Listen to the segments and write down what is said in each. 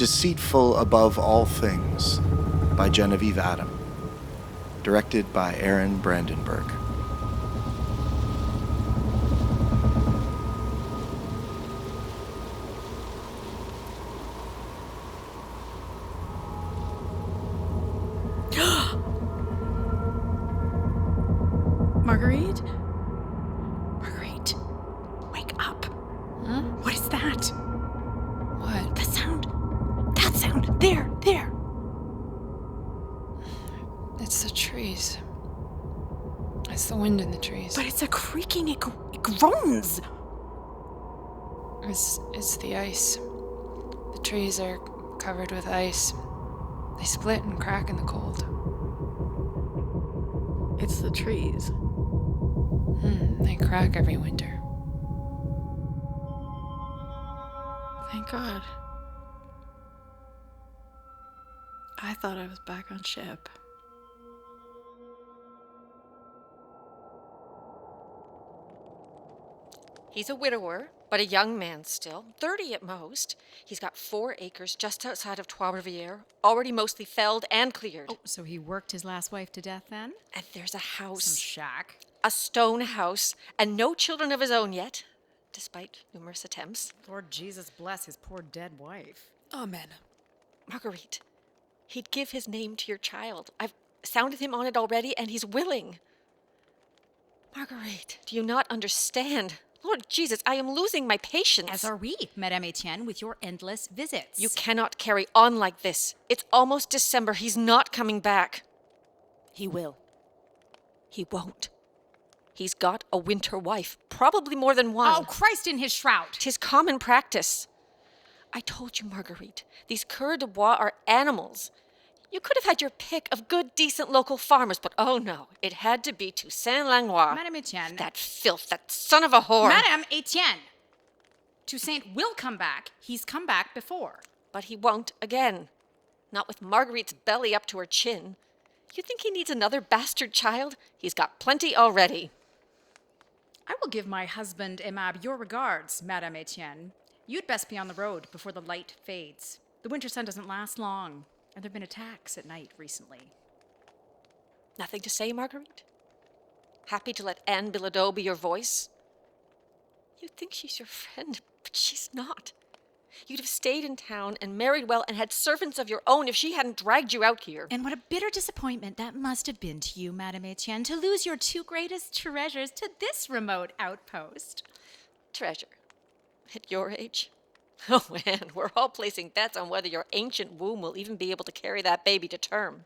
Deceitful Above All Things by Genevieve Adam. Directed by Erin Brandenburg. Marguerite? Marguerite, wake up. Huh? What is that? What? The sound. That sound. There. It's the trees. It's the wind in the trees. But it's a creaking. It groans. It's the ice. The trees are covered with ice. They split and crack in the cold. It's the trees. They crack every winter. Thank God. I thought I was back on ship. He's a widower, but a young man still, 30 at most. He's got 4 acres just outside of Trois-Rivières, already mostly felled and cleared. Oh, so he worked his last wife to death then? And there's a house. Some shack. A stone house, and no children of his own yet, despite numerous attempts. Lord Jesus bless his poor dead wife. Amen. Marguerite, he'd give his name to your child. I've sounded him on it already, and he's willing. Marguerite, do you not understand? Lord Jesus, I am losing my patience. As are we, Madame Etienne, with your endless visits. You cannot carry on like this. It's almost December. He's not coming back. He will. He won't. He's got a winter wife, probably more than one. Oh, Christ in his shroud! 'Tis common practice. I told you, Marguerite, these coeurs de bois are animals. You could have had your pick of good, decent local farmers, but oh no, it had to be Toussaint Langlois. Madame Etienne. That filth, that son of a whore. Madame Etienne! Toussaint will come back. He's come back before. But he won't again. Not with Marguerite's belly up to her chin. You think he needs another bastard child? He's got plenty already. I will give my husband, Amable, your regards, Madame Etienne. You'd best be on the road before the light fades. The winter sun doesn't last long, and there have been attacks at night recently. Nothing to say, Marguerite? Happy to let Anne Bilodeau be your voice? You'd think she's your friend, but she's not. You'd have stayed in town and married well and had servants of your own if she hadn't dragged you out here. And what a bitter disappointment that must have been to you, Madame Etienne, to lose your 2 greatest treasures to this remote outpost. Treasure. At your age? Oh, Anne, we're all placing bets on whether your ancient womb will even be able to carry that baby to term.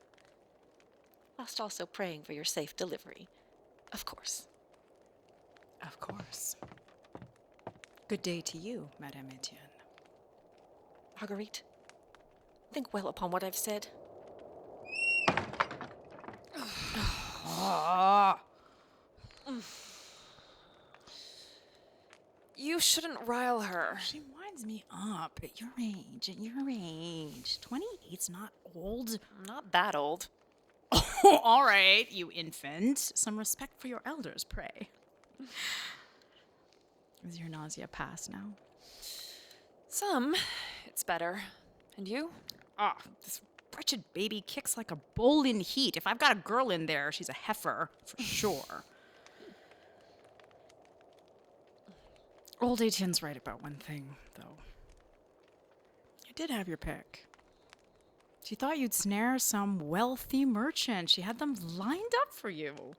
Whilst also praying for your safe delivery. Of course. Of course. Good day to you, Madame Etienne. Marguerite, think well upon what I've said. You shouldn't rile her. She winds me up at your age. 28's not old. Not that old. Oh, all right, you infant. Some respect for your elders, pray. Is your nausea past now? Some. It's better. And you? Ah, this wretched baby kicks like a bull in heat. If I've got a girl in there, she's a heifer, for sure. Old Etienne's right about one thing, though. You did have your pick. She thought you'd snare some wealthy merchant. She had them lined up for you.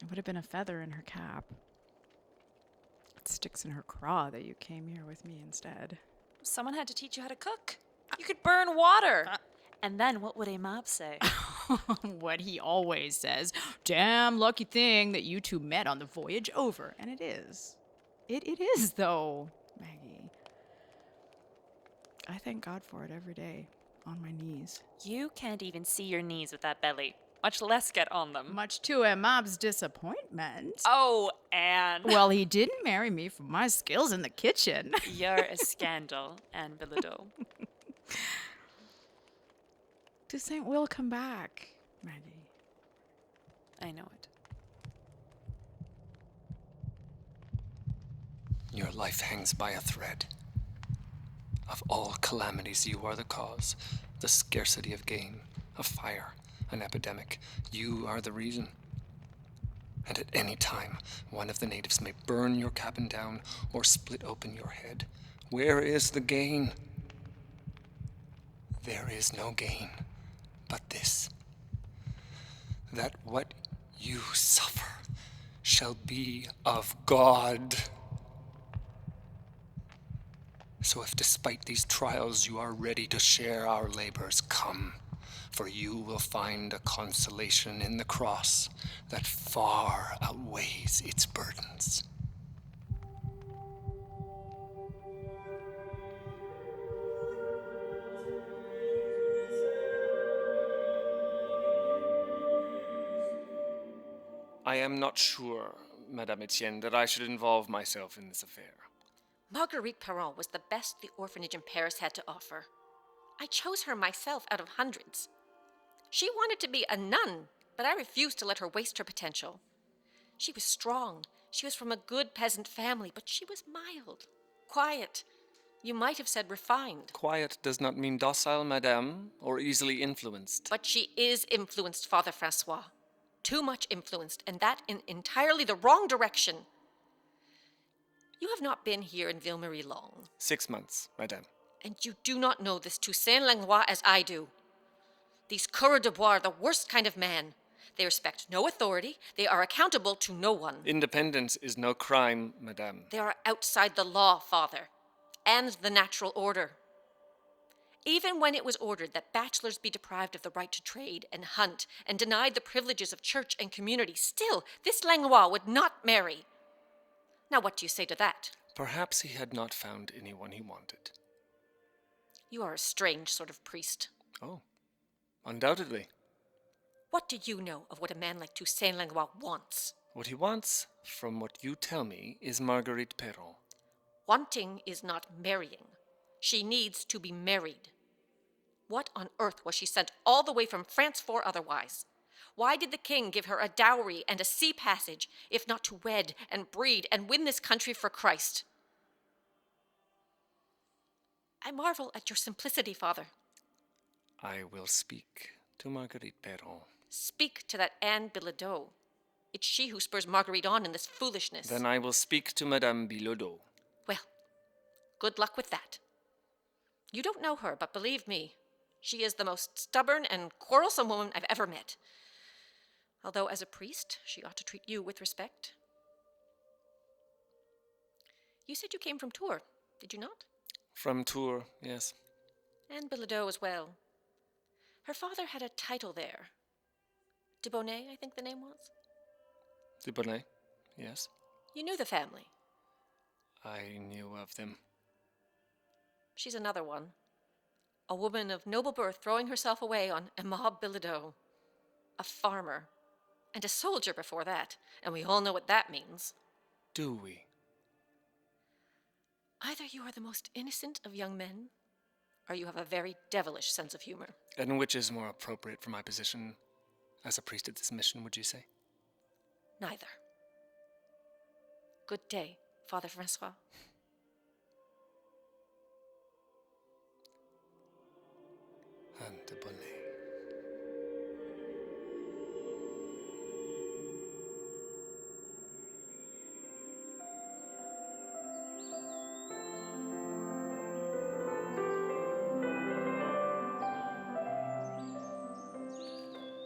It would have been a feather in her cap. It sticks in her craw that you came here with me instead. Someone had to teach you how to cook. You could burn water. And then what would Amable say? What he always says. Damn lucky thing that you two met on the voyage over. And it is. It is, though, Maggie. I thank God for it every day, on my knees. You can't even see your knees with that belly, much less get on them. Much to Amable's disappointment. Oh, Anne. Well, he didn't marry me for my skills in the kitchen. You're a scandal, Anne Bilodeau. Toussaint will come back, Maggie. I know it. Your life hangs by a thread. Of all calamities, you are the cause. The scarcity of game, a fire, an epidemic. You are the reason. And at any time, one of the natives may burn your cabin down or split open your head. Where is the gain? There is no gain but this, that what you suffer shall be of God. So if despite these trials you are ready to share our labors, come, for you will find a consolation in the cross that far outweighs its burdens. I am not sure, Madame Etienne, that I should involve myself in this affair. Marguerite Perron was the best the orphanage in Paris had to offer. I chose her myself out of hundreds. She wanted to be a nun, but I refused to let her waste her potential. She was strong. She was from a good peasant family, but she was mild, quiet. You might have said refined. Quiet does not mean docile, Madame, or easily influenced. But she is influenced, Father Francois. Too much influenced, and that in entirely the wrong direction. You have not been here in Ville-Marie long. 6 months, Madame. And you do not know this Toussaint Langlois as I do. These coureurs de bois are the worst kind of man. They respect no authority. They are accountable to no one. Independence is no crime, Madame. They are outside the law, Father, and the natural order. Even when it was ordered that bachelors be deprived of the right to trade and hunt and denied the privileges of church and community, still, this Langlois would not marry. Now, what do you say to that? Perhaps he had not found anyone he wanted. You are a strange sort of priest. Oh, undoubtedly. What do you know of what a man like Toussaint Langlois wants? What he wants, from what you tell me, is Marguerite Perron. Wanting is not marrying. She needs to be married. What on earth was she sent all the way from France for otherwise? Why did the king give her a dowry and a sea passage, if not to wed and breed and win this country for Christ? I marvel at your simplicity, Father. I will speak to Marguerite Perron. Speak to that Anne Bilodeau. It's she who spurs Marguerite on in this foolishness. Then I will speak to Madame Bilodeau. Well, good luck with that. You don't know her, but believe me, she is the most stubborn and quarrelsome woman I've ever met. Although as a priest, she ought to treat you with respect. You said you came from Tours, did you not? From Tours, yes. And Bilodeau as well. Her father had a title there. De Bonnet, I think the name was. De Bonnet, yes. You knew the family. I knew of them. She's another one. A woman of noble birth throwing herself away on Amable Bilodeau. A farmer. And a soldier before that. And we all know what that means. Do we? Either you are the most innocent of young men, or you have a very devilish sense of humor. And which is more appropriate for my position as a priest at this mission, would you say? Neither. Good day, Father Francois. And de Bonnet.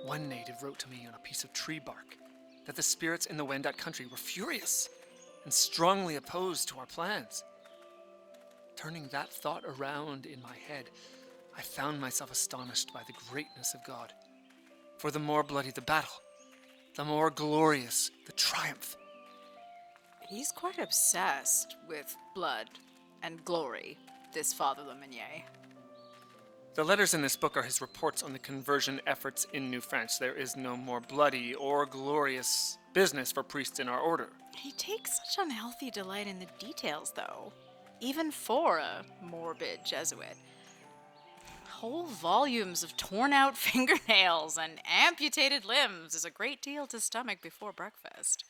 One native wrote to me on a piece of tree bark that the spirits in the Wendat country were furious and strongly opposed to our plans. Turning that thought around in my head, I found myself astonished by the greatness of God. For the more bloody the battle, the more glorious the triumph. He's quite obsessed with blood and glory, this Father Lemonnier. The letters in this book are his reports on the conversion efforts in New France. There is no more bloody or glorious business for priests in our order. He takes such unhealthy delight in the details, though, even for a morbid Jesuit. Whole volumes of torn-out fingernails and amputated limbs is a great deal to stomach before breakfast.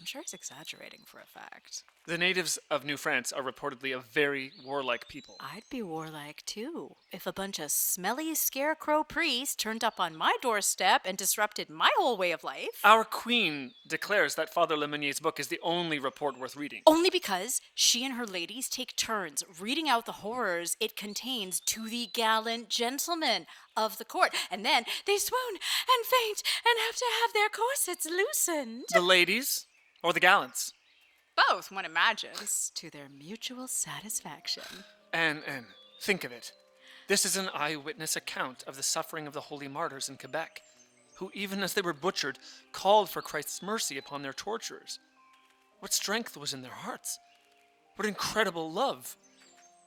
I'm sure he's exaggerating for a fact. The natives of New France are reportedly a very warlike people. I'd be warlike too, if a bunch of smelly scarecrow priests turned up on my doorstep and disrupted my whole way of life. Our queen declares that Father Lemonier's book is the only report worth reading. Only because she and her ladies take turns reading out the horrors it contains to the gallant gentlemen of the court. And then they swoon and faint and have to have their corsets loosened. The ladies or the gallants? Both, one imagines, to their mutual satisfaction. And think of it. This is an eyewitness account of the suffering of the holy martyrs in Quebec, who, even as they were butchered, called for Christ's mercy upon their torturers. What strength was in their hearts? What incredible love!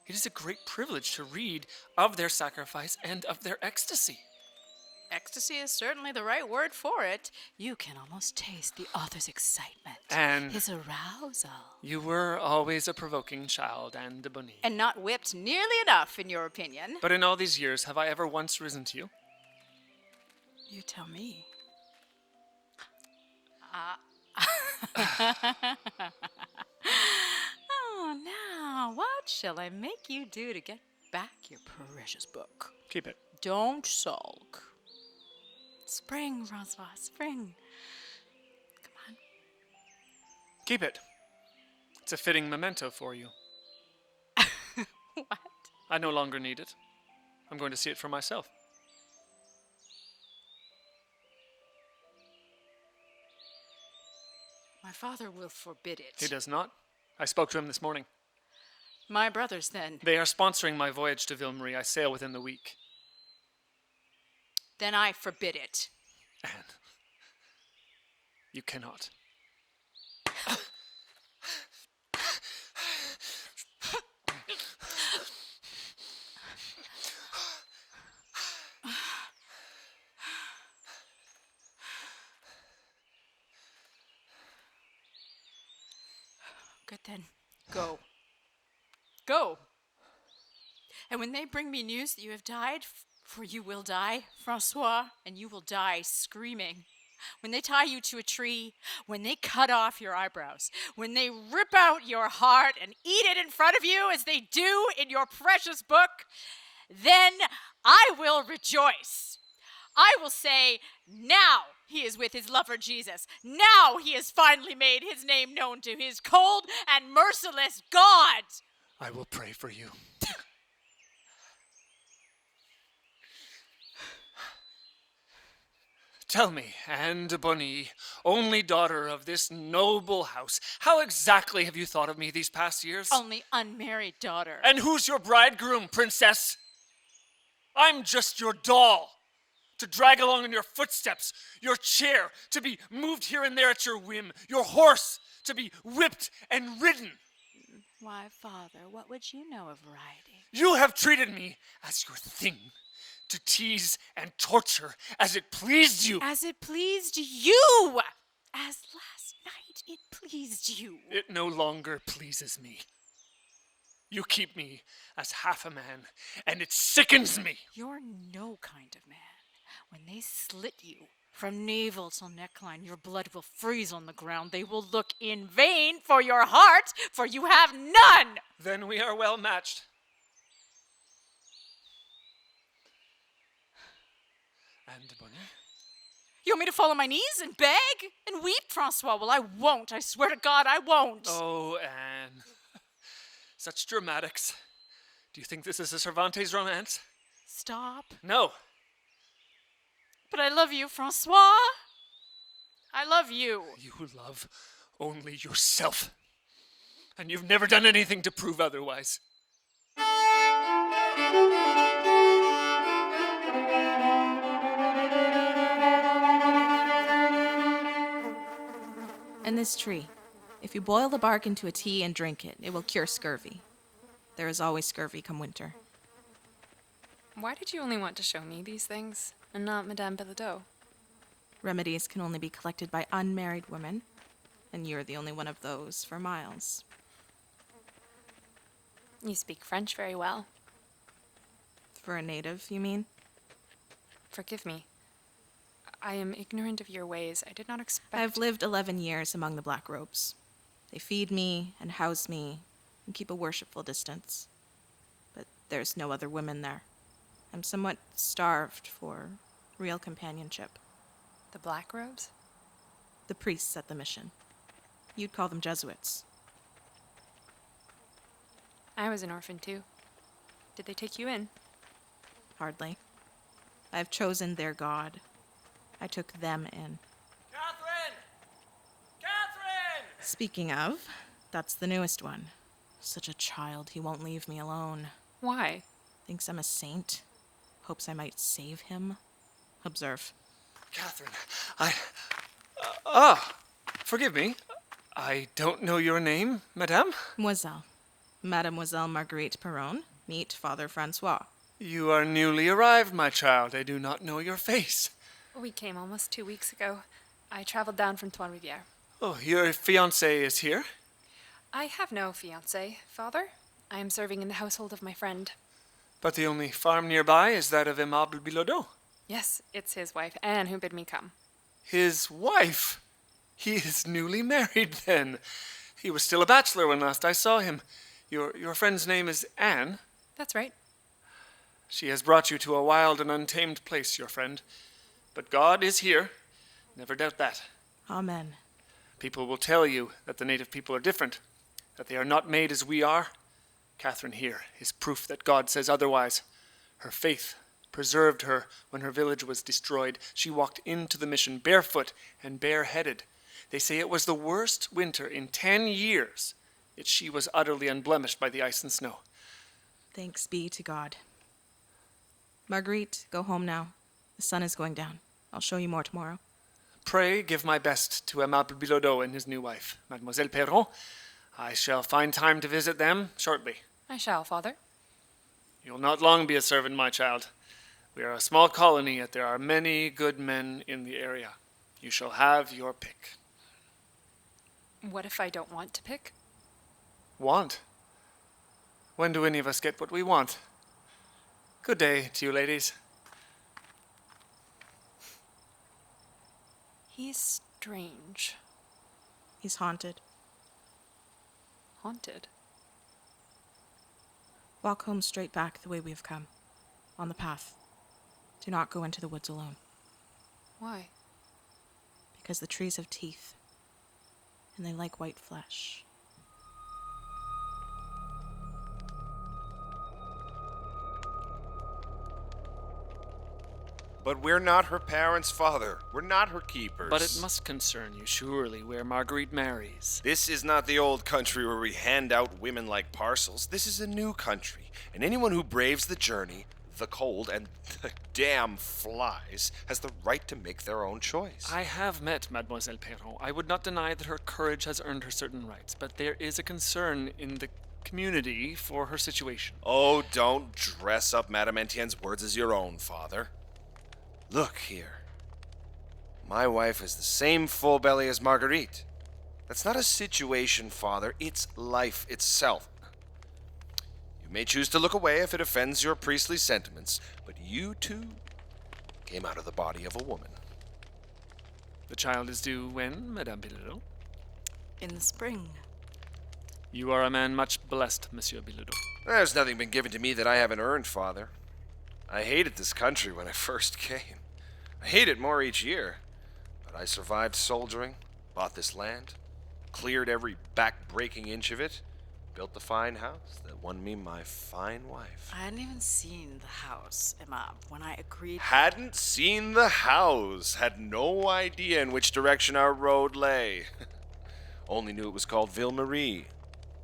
It is a great privilege to read of their sacrifice and of their ecstasy. Ecstasy is certainly the right word for it. You can almost taste the author's excitement. And his arousal. you were always a provoking child, Anne de Bonny. And not whipped nearly enough, in your opinion. But in all these years, have I ever once risen to you? You tell me. Oh, now, what shall I make you do to get back your precious book? Keep it. Don't sulk. Spring, Francois, spring. Come on. Keep it. It's a fitting memento for you. What? I no longer need it. I'm going to see it for myself. My father will forbid it. He does not. I spoke to him this morning. My brothers, then. They are sponsoring my voyage to Ville-Marie. I sail within the week. Then I forbid it. Anne, you cannot. Good then. Go. Go. And when they bring me news that you have died, for you will die, Francois, and you will die screaming. When they tie you to a tree, when they cut off your eyebrows, when they rip out your heart and eat it in front of you as they do in your precious book, then I will rejoice. I will say, now he is with his lover Jesus. Now he has finally made his name known to his cold and merciless God. I will pray for you. Tell me, Anne de Bonny, only daughter of this noble house, how exactly have you thought of me these past years? Only unmarried daughter. And who's your bridegroom, princess? I'm just your doll, to drag along in your footsteps, your chair, to be moved here and there at your whim, your horse, to be whipped and ridden. Why, Father, what would you know of riding? You have treated me as your thing, to tease and torture as it pleased you. As it pleased you! As last night it pleased you. It no longer pleases me. You keep me as half a man, and it sickens me. You're no kind of man. When they slit you from navel till neckline, your blood will freeze on the ground. They will look in vain for your heart, for you have none. Then we are well matched. Anne de Bonny? You want me to fall on my knees and beg and weep, Francois? Well, I won't. I swear to God, I won't. Oh, Anne. Such dramatics. Do you think this is a Cervantes romance? Stop. No. But I love you, Francois. I love you. You love only yourself. And you've never done anything to prove otherwise. And this tree. If you boil the bark into a tea and drink it, it will cure scurvy. There is always scurvy come winter. Why did you only want to show me these things, and not Madame Bilodeau? Remedies can only be collected by unmarried women, and you're the only one of those for miles. You speak French very well. For a native, you mean? Forgive me. I am ignorant of your ways. I did not expect... I've lived 11 years among the black robes. They feed me and house me and keep a worshipful distance. But there's no other women there. I'm somewhat starved for real companionship. The black robes? The priests at the mission. You'd call them Jesuits. I was an orphan too. Did they take you in? Hardly. I've chosen their God. I took them in. Catherine! Catherine! Speaking of, that's the newest one. Such a child, he won't leave me alone. Why? Thinks I'm a saint. Hopes I might save him. Observe. Catherine, forgive me. I don't know your name, madame. Mademoiselle Marguerite Perron. Meet Father Francois. You are newly arrived, my child. I do not know your face. We came almost 2 weeks ago. I traveled down from Trois-Rivières. Oh, your fiancé is here? I have no fiancé, Father. I am serving in the household of my friend. But the only farm nearby is that of Amable Bilodeau. Yes, it's his wife, Anne, who bid me come. His wife? He is newly married, then. He was still a bachelor when last I saw him. Your friend's name is Anne? That's right. She has brought you to a wild and untamed place, your friend. But God is here. Never doubt that. Amen. People will tell you that the native people are different, that they are not made as we are. Catherine here is proof that God says otherwise. Her faith preserved her when her village was destroyed. She walked into the mission barefoot and bareheaded. They say it was the worst winter in 10 years, yet she was utterly unblemished by the ice and snow. Thanks be to God. Marguerite, go home now. The sun is going down. I'll show you more tomorrow. Pray give my best to Amable Bilodeau and his new wife, Mademoiselle Perron. I shall find time to visit them shortly. I shall, Father. You'll not long be a servant, my child. We are a small colony, yet there are many good men in the area. You shall have your pick. What if I don't want to pick? Want? When do any of us get what we want? Good day to you, ladies. He's strange. He's haunted. Haunted. Walk home straight back the way we have come. On the path. Do not go into the woods alone. Why? Because the trees have teeth. And they like white flesh. But we're not her parents, Father. We're not her keepers. But it must concern you, surely, where Marguerite marries. This is not the old country where we hand out women like parcels. This is a new country. And anyone who braves the journey, the cold, and the damn flies has the right to make their own choice. I have met Mademoiselle Perron. I would not deny that her courage has earned her certain rights, but there is a concern in the community for her situation. Oh, don't dress up Madame Etienne's words as your own, Father. Look here. My wife is the same full belly as Marguerite. That's not a situation, Father. It's life itself. You may choose to look away if it offends your priestly sentiments, but you too came out of the body of a woman. The child is due when, Madame Bilodeau? In the spring. You are a man much blessed, Monsieur Bilodeau. There's nothing been given to me that I haven't earned, Father. I hated this country when I first came. I hate it more each year. But I survived soldiering, bought this land, cleared every back-breaking inch of it, built the fine house that won me my fine wife. I hadn't even seen the house, Amable, when I agreed. Hadn't seen the house. Had no idea in which direction our road lay. Only knew it was called Ville Marie,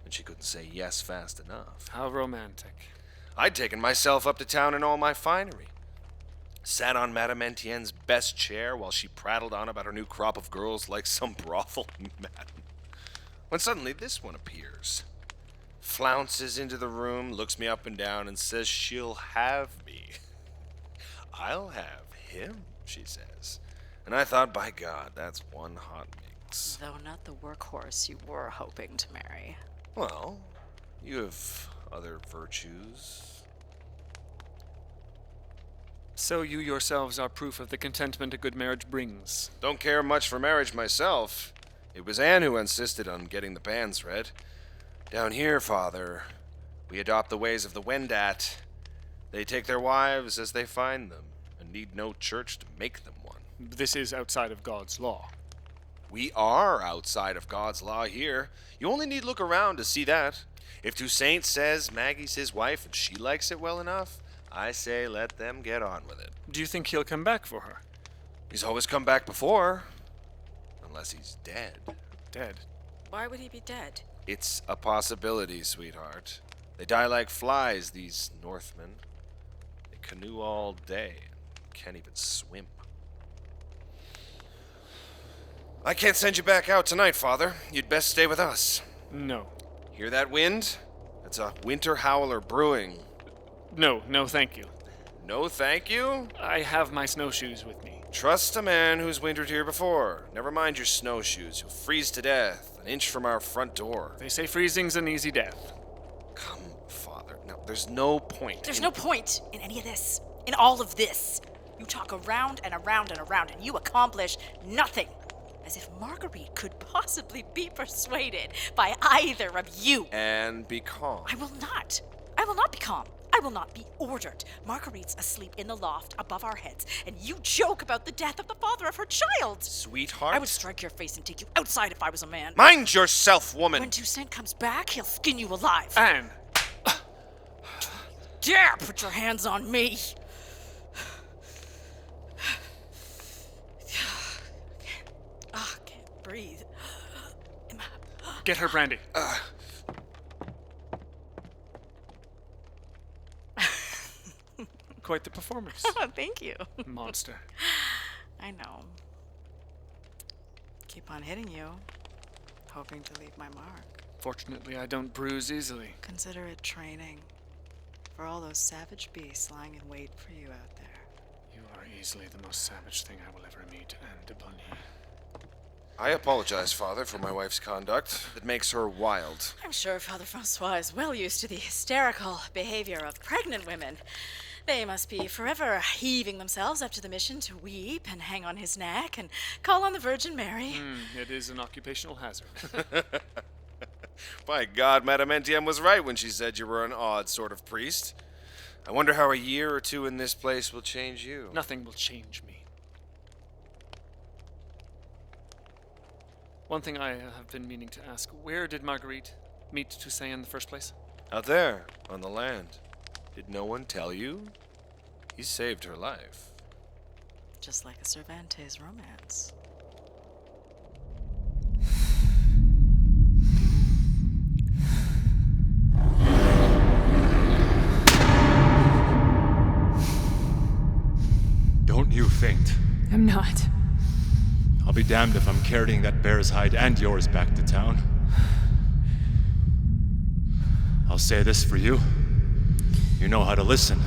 and she couldn't say yes fast enough. How romantic. I'd taken myself up to town in all my finery. Sat on Madame Etienne's best chair while she prattled on about her new crop of girls like some brothel madam. When suddenly this one appears. Flounces into the room, looks me up and down, and says she'll have me. I'll have him, she says. And I thought, by God, that's one hot mix. Though not the workhorse you were hoping to marry. Well, you have other virtues. So you yourselves are proof of the contentment a good marriage brings. Don't care much for marriage myself. It was Anne who insisted on getting the banns read. Down here, Father, we adopt the ways of the Wendat. They take their wives as they find them, and need no church to make them one. This is outside of God's law. We are outside of God's law here. You only need look around to see that. If Toussaint says Maggie's his wife and she likes it well enough, I say let them get on with it. Do you think he'll come back for her? He's always come back before. Unless he's dead. Dead? Why would he be dead? It's a possibility, sweetheart. They die like flies, these Northmen. They canoe all day and can't even swim. I can't send you back out tonight, Father. You'd best stay with us. No. Hear that wind? It's a winter howler brewing. No, thank you. No thank you? I have my snowshoes with me. Trust a man who's wintered here before. Never mind your snowshoes. You'll freeze to death, an inch from our front door. They say freezing's an easy death. Come, Father. No, there's no point. There's no point in any of this. In all of this. You talk around and around and around, and you accomplish nothing. As if Marguerite could possibly be persuaded by either of you. And be calm. I will not. I will not be calm. I will not be ordered. Marguerite's asleep in the loft above our heads, and you joke about the death of the father of her child. Sweetheart? I would strike your face and take you outside if I was a man. Mind yourself, woman! When Toussaint comes back, he'll skin you alive. Anne! Dare put your hands on me! Can't breathe. Get her brandy. Quite the performance. Oh, thank you. Monster. I know. Keep on hitting you, hoping to leave my mark. Fortunately, I don't bruise easily. Consider it training for all those savage beasts lying in wait for you out there. You are easily the most savage thing I will ever meet, Anne de Bonny. I apologize, Father, for my wife's conduct. It makes her wild. I'm sure Father Francois is well used to the hysterical behavior of pregnant women. They must be forever heaving themselves up to the mission to weep and hang on his neck and call on the Virgin Mary. It is an occupational hazard. By God, Madame Etienne was right when she said you were an odd sort of priest. I wonder how a year or two in this place will change you. Nothing will change me. One thing I have been meaning to ask, where did Marguerite meet Toussaint in the first place? Out there, on the land. Did no one tell you? He saved her life. Just like a Cervantes romance. Don't you faint. I'm not. I'll be damned if I'm carrying that bear's hide and yours back to town. I'll say this for you. You know how to listen.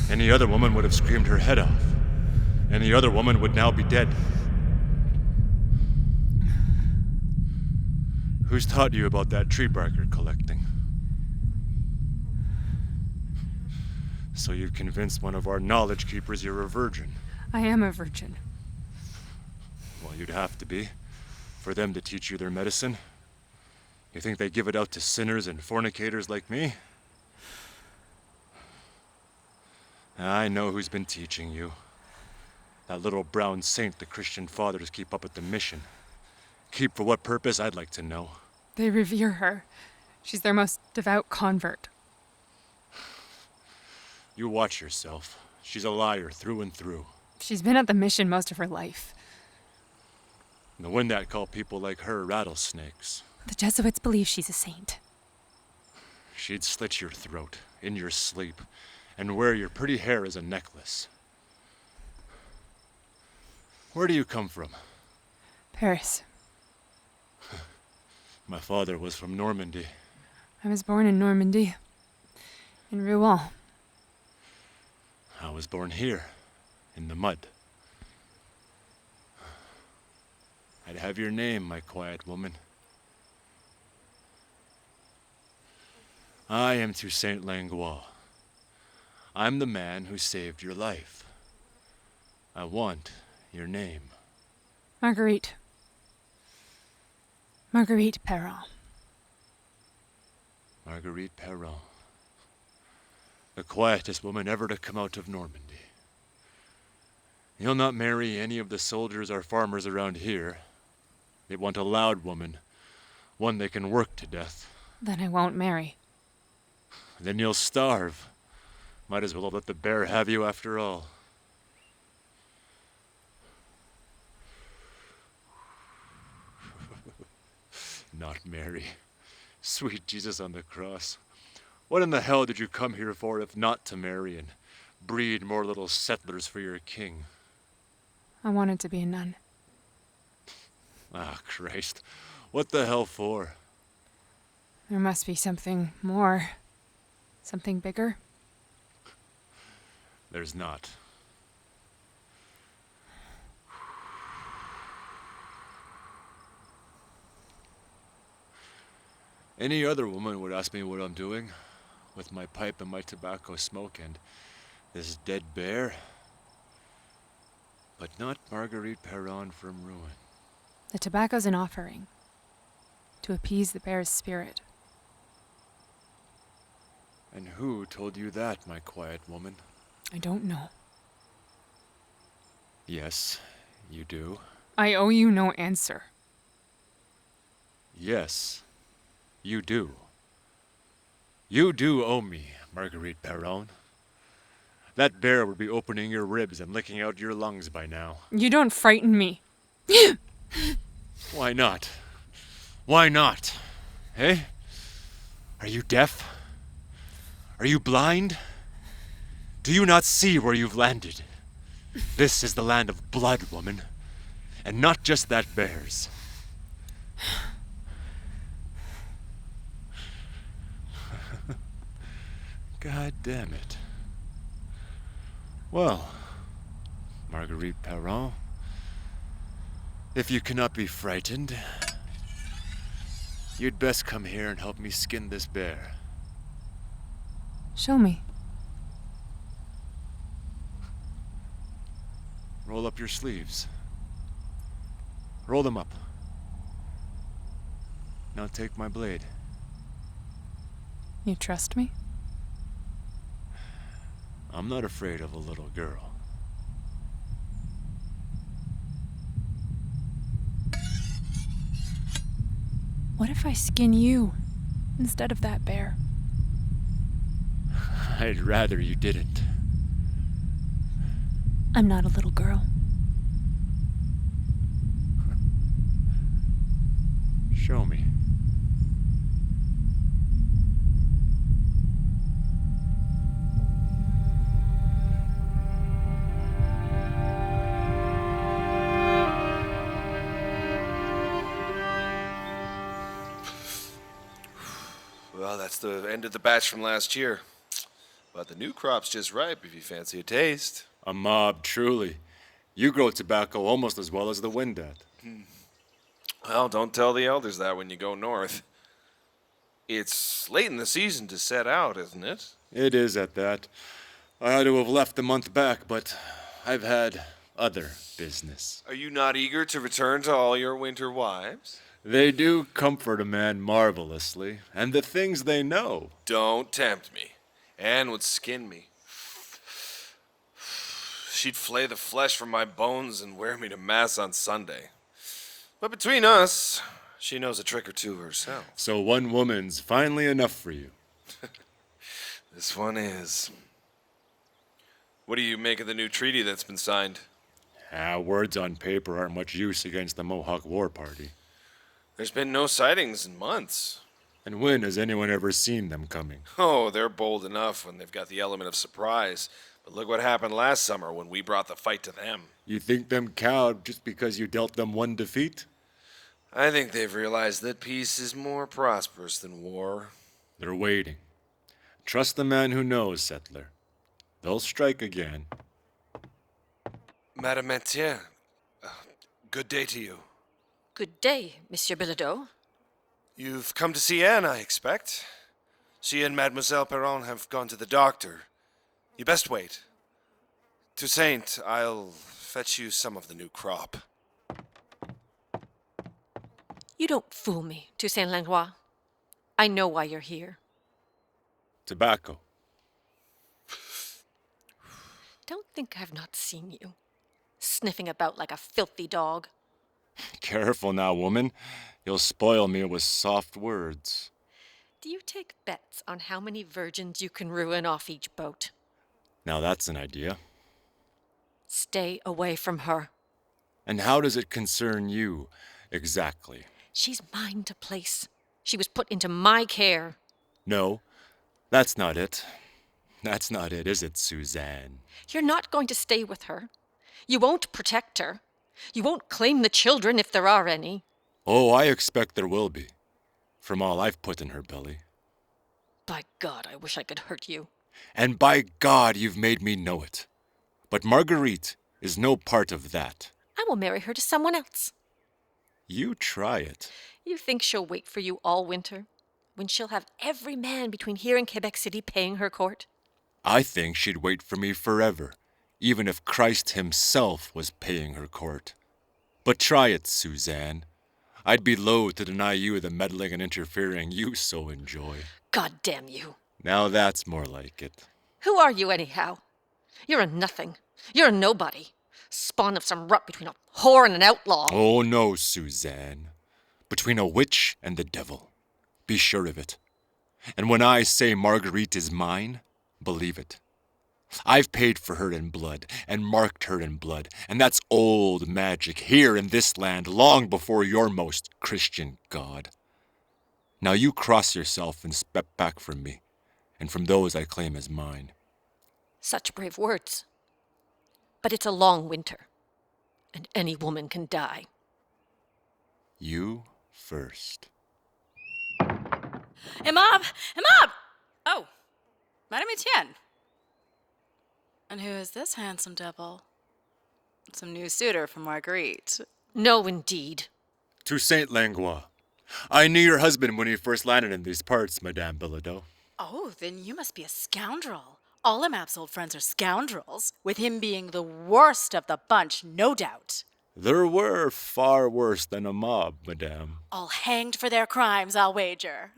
Any other woman would have screamed her head off. Any other woman would now be dead. Who's taught you about that tree bark you're collecting? So you've convinced one of our knowledge keepers you're a virgin. I am a virgin. Well, you'd have to be, for them to teach you their medicine. You think they give it out to sinners and fornicators like me? I know who's been teaching you. That little brown saint the Christian fathers keep up at the mission. Keep for what purpose, I'd like to know. They revere her. She's their most devout convert. You watch yourself. She's a liar through and through. She's been at the mission most of her life. The Wendat call people like her rattlesnakes. The Jesuits believe she's a saint. She'd slit your throat, in your sleep, and wear your pretty hair as a necklace. Where do you come from? Paris. My father was from Normandy. I was born in Normandy. In Rouen. I was born here, in the mud. I'd have your name, my quiet woman. I am Toussaint Langlois. I'm the man who saved your life. I want your name. Marguerite. Marguerite Perron. Marguerite Perron. The quietest woman ever to come out of Normandy. You'll not marry any of the soldiers or farmers around here. They want a loud woman, one they can work to death. Then I won't marry. Then you'll starve. Might as well let the bear have you after all. Not marry. Sweet Jesus on the cross. What in the hell did you come here for if not to marry and breed more little settlers for your king? I wanted to be a nun. Ah, Christ. What the hell for? There must be something more. Something bigger. There's not. Any other woman would ask me what I'm doing, with my pipe and my tobacco smoke and this dead bear. But not Marguerite Perron from ruin. The tobacco's an offering. To appease the bear's spirit. And who told you that, my quiet woman? I don't know. Yes, you do. I owe you no answer. Yes, you do. You do owe me, Marguerite Perron. That bear would be opening your ribs and licking out your lungs by now. You don't frighten me. Why not? Why not? Eh? Are you deaf? Are you blind? Do you not see where you've landed? This is the land of blood, woman. And not just that bear's. God damn it. Well, Marguerite Perron, if you cannot be frightened, you'd best come here and help me skin this bear. Show me. Roll up your sleeves. Roll them up. Now take my blade. You trust me? I'm not afraid of a little girl. What if I skin you instead of that bear? I'd rather you didn't. I'm not a little girl. Show me. Well, that's the end of the batch from last year. But the new crop's just ripe if you fancy a taste. A mob, truly. You grow tobacco almost as well as the Wendat. Well, don't tell the elders that when you go north. It's late in the season to set out, isn't it? It is at that. I ought to have left a month back, but I've had other business. Are you not eager to return to all your winter wives? They do comfort a man marvelously, and the things they know. Don't tempt me. Anne would skin me. She'd flay the flesh from my bones and wear me to mass on Sunday. But between us, she knows a trick or two herself. So one woman's finally enough for you. This one is. What do you make of the new treaty that's been signed? Words on paper aren't much use against the Mohawk War Party. There's been no sightings in months. And when has anyone ever seen them coming? Oh, they're bold enough when they've got the element of surprise. But look what happened last summer when we brought the fight to them. You think them cowed just because you dealt them one defeat? I think they've realized that peace is more prosperous than war. They're waiting. Trust the man who knows, settler. They'll strike again. Madame Etienne, good day to you. Good day, Monsieur Bilodeau. You've come to see Anne, I expect. She and Mademoiselle Perron have gone to the doctor. You best wait. Toussaint, I'll fetch you some of the new crop. You don't fool me, Toussaint Langlois. I know why you're here. Tobacco. Don't think I've not seen you, sniffing about like a filthy dog. Careful now, woman. You'll spoil me with soft words. Do you take bets on how many virgins you can ruin off each boat? Now that's an idea. Stay away from her. And how does it concern you, exactly? She's mine to place. She was put into my care. No, that's not it. That's not it, is it, Suzanne? You're not going to stay with her. You won't protect her. You won't claim the children if there are any. Oh, I expect there will be, from all I've put in her belly. By God, I wish I could hurt you. And by God, you've made me know it. But Marguerite is no part of that. I will marry her to someone else. You try it. You think she'll wait for you all winter, when she'll have every man between here and Quebec City paying her court? I think she'd wait for me forever, even if Christ himself was paying her court. But try it, Suzanne. I'd be loath to deny you the meddling and interfering you so enjoy. God damn you. Now that's more like it. Who are you, anyhow? You're a nothing. You're a nobody. Spawn of some rut between a whore and an outlaw. Oh no, Suzanne. Between a witch and the devil. Be sure of it. And when I say Marguerite is mine, believe it. I've paid for her in blood and marked her in blood, and that's old magic here in this land long before your most Christian God. Now you cross yourself and step back from me, and from those I claim as mine. Such brave words. But it's a long winter, and any woman can die. You first. Amable! Amable! Oh, Madame Etienne. And who is this handsome devil? Some new suitor for Marguerite. No, indeed. Toussaint Langlois. I knew your husband when he first landed in these parts, Madame Bilodeau. Oh, then you must be a scoundrel. All Amabe's old friends are scoundrels, with him being the worst of the bunch, no doubt. There were far worse than a mob, Madame. All hanged for their crimes, I'll wager.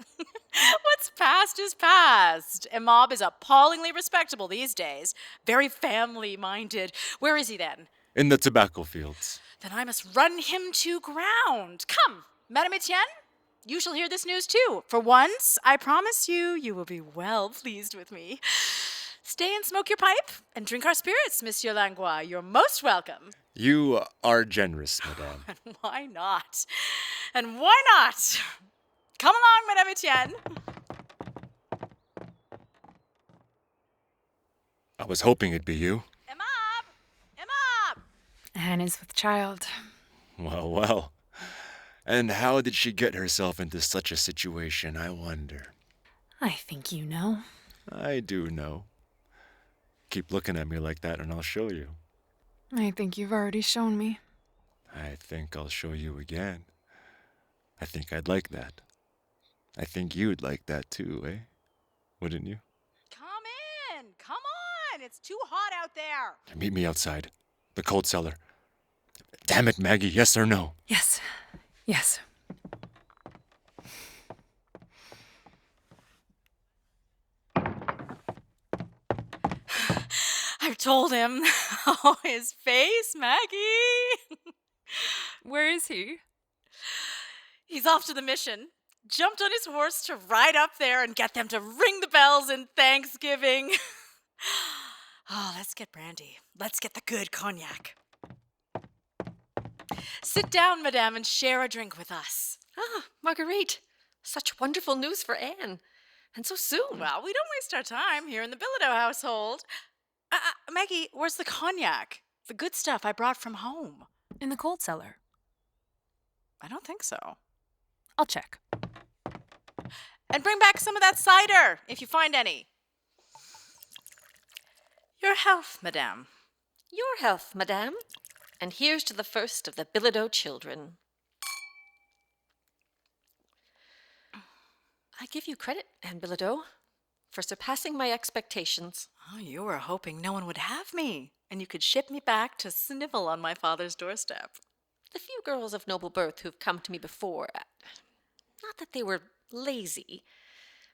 What's past is past. Amable is appallingly respectable these days. Very family-minded. Where is he then? In the tobacco fields. Then I must run him to ground. Come, Madame Etienne, you shall hear this news too. For once, I promise you, you will be well pleased with me. Stay and smoke your pipe and drink our spirits, Monsieur Langlois. You're most welcome. You are generous, Madame. And why not? And why not? Come along, Madame Etienne. I was hoping it'd be you. Amable! Anne is with child. Well, well. And how did she get herself into such a situation, I wonder? I think you know. I do know. Keep looking at me like that and I'll show you. I think you've already shown me. I think I'll show you again. I think I'd like that. I think you'd like that too, eh? Wouldn't you? Come in. Come on. It's too hot out there. Meet me outside. The cold cellar. Damn it, Maggie, yes or no? Yes. Yes. I've told him. Oh, his face, Maggie. Where is he? He's off to the mission. Jumped on his horse to ride up there and get them to ring the bells in Thanksgiving. Oh, let's get brandy. Let's get the good cognac. Sit down, madame, and share a drink with us. Ah, Marguerite. Such wonderful news for Anne. And so soon. Well, we don't waste our time here in the Bilodeau household. Maggie, where's the cognac? The good stuff I brought from home. In the cold cellar. I don't think so. I'll check. And bring back some of that cider, if you find any. Your health, madame. Your health, madame. And here's to the first of the Bilodeau children. I give you credit, Anne Bilodeau. for surpassing my expectations. Oh, you were hoping no one would have me, and you could ship me back to snivel on my father's doorstep. The few girls of noble birth who've come to me before, not that they were lazy,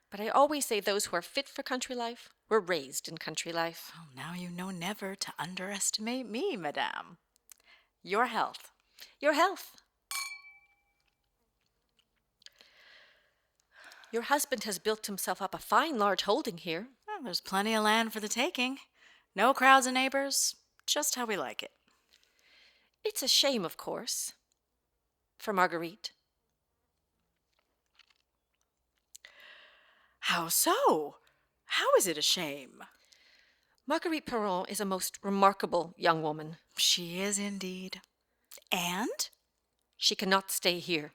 but I always say those who are fit for country life were raised in country life. Well, now you know never to underestimate me, madame. Your health. Your health. Your husband has built himself up a fine large holding here. Well, there's plenty of land for the taking. No crowds of neighbors, just how we like it. It's a shame, of course, for Marguerite. How so? How is it a shame? Marguerite Perron is a most remarkable young woman. She is indeed. And? She cannot stay here.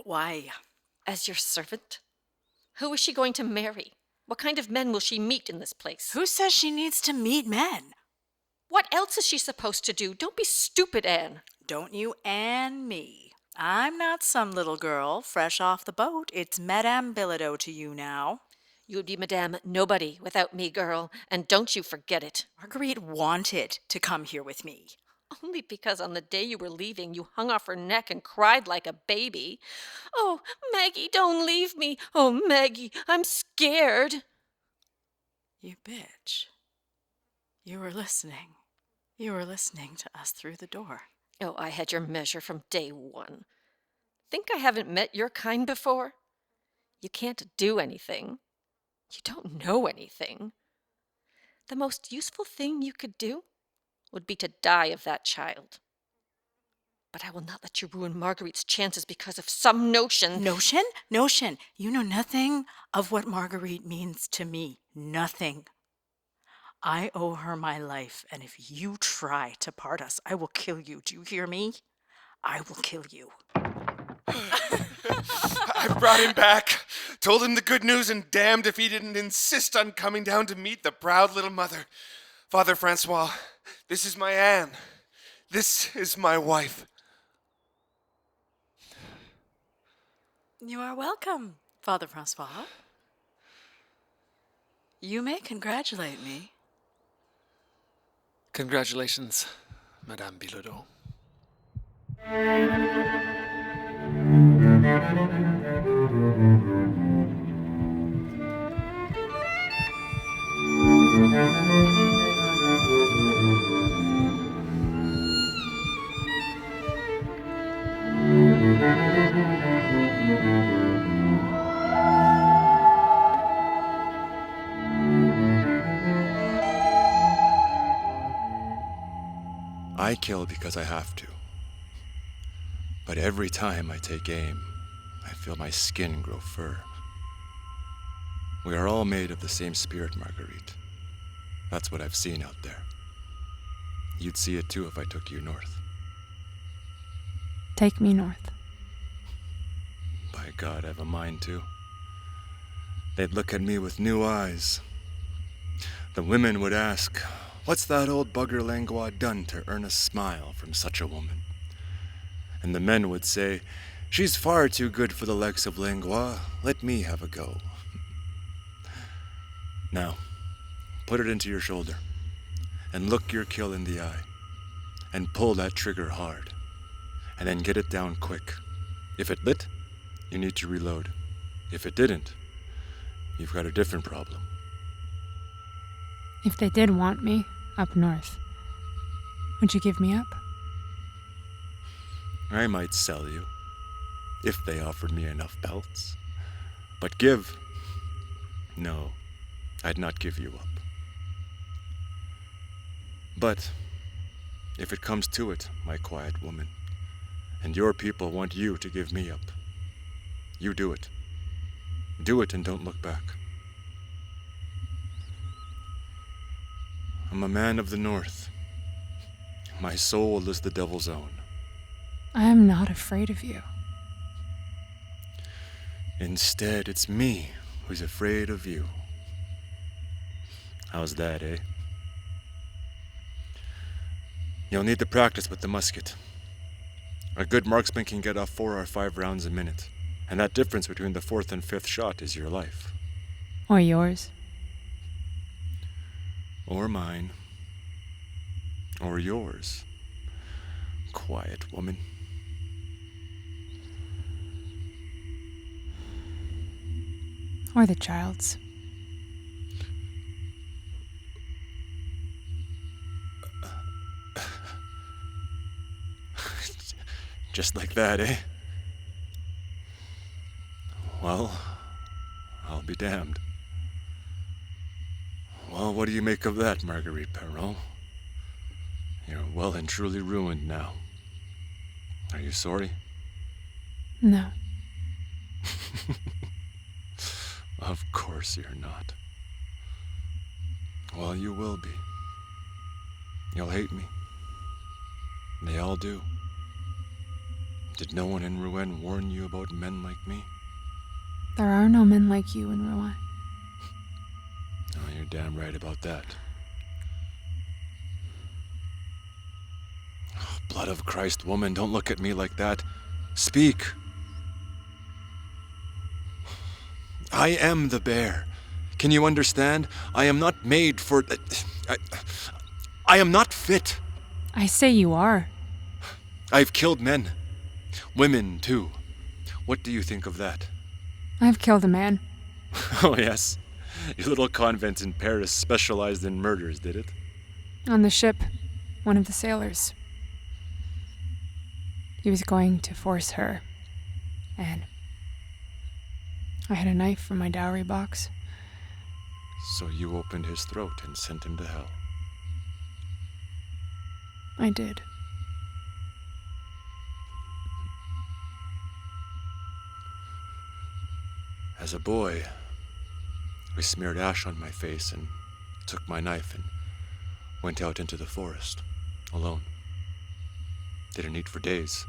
Why? As your servant? Who is she going to marry? What kind of men will she meet in this place? Who says she needs to meet men? What else is she supposed to do? Don't be stupid, Anne. Don't you and me. I'm not some little girl fresh off the boat. It's Madame Bilodeau to you now. You would be Madame Nobody without me, girl, and don't you forget it. Marguerite wanted to come here with me. Only because on the day you were leaving, you hung off her neck and cried like a baby. Oh, Maggie, don't leave me. Oh, Maggie, I'm scared. You bitch. You were listening. You were listening to us through the door. Oh, I had your measure from day one. Think I haven't met your kind before? You can't do anything. You don't know anything. The most useful thing you could do would be to die of that child. But I will not let you ruin Marguerite's chances because of some notion. Notion? Notion. You know nothing of what Marguerite means to me. Nothing. I owe her my life, and if you try to part us, I will kill you. Do you hear me? I will kill you. I brought him back, told him the good news, and damned if he didn't insist on coming down to meet the proud little mother. Father Francois, this is my Anne. This is my wife. You are welcome, Father Francois. You may congratulate me. Congratulations, Madame Bilodeau. I kill because I have to. But every time I take aim, I feel my skin grow firm. We are all made of the same spirit, Marguerite. That's what I've seen out there. You'd see it too if I took you north. Take me north. By God, I've a mind to. They'd look at me with new eyes. The women would ask, what's that old bugger Langlois done to earn a smile from such a woman? And the men would say, she's far too good for the likes of Langlois. Let me have a go. Now, put it into your shoulder, and look your kill in the eye, and pull that trigger hard, and then get it down quick. If it lit, you need to reload. If it didn't, you've got a different problem. If they did want me up north, would you give me up? I might sell you, if they offered me enough pelts. But give? No, I'd not give you up. But if it comes to it, my quiet woman, and your people want you to give me up, you do it. Do it and don't look back. I'm a man of the north. My soul is the devil's own. I am not afraid of you. Instead, it's me who's afraid of you. How's that, eh? You'll need to practice with the musket. A good marksman can get off 4 or 5 rounds a minute. And that difference between the fourth and fifth shot is your life. Or yours. Or mine. Or yours. Quiet woman. Or the child's. Just like that, eh? Well, I'll be damned. Well, what do you make of that, Marguerite Perron? You're well and truly ruined now. Are you sorry? No. Of course you're not. Well, you will be. You'll hate me. They all do. Did no one in Rouen warn you about men like me? There are no men like you in Rouen. Oh, you're damn right about that. Oh, blood of Christ, woman, don't look at me like that. Speak. I am the bear. Can you understand? I am not made for... I am not fit. I say you are. I've killed men. Women, too. What do you think of that? I've killed a man. Oh, yes. Your little convent in Paris specialized in murders, did it? On the ship, one of the sailors. He was going to force her. And I had a knife from my dowry box. So you opened his throat and sent him to hell. I did. As a boy, we smeared ash on my face and took my knife and went out into the forest, alone. Didn't eat for days.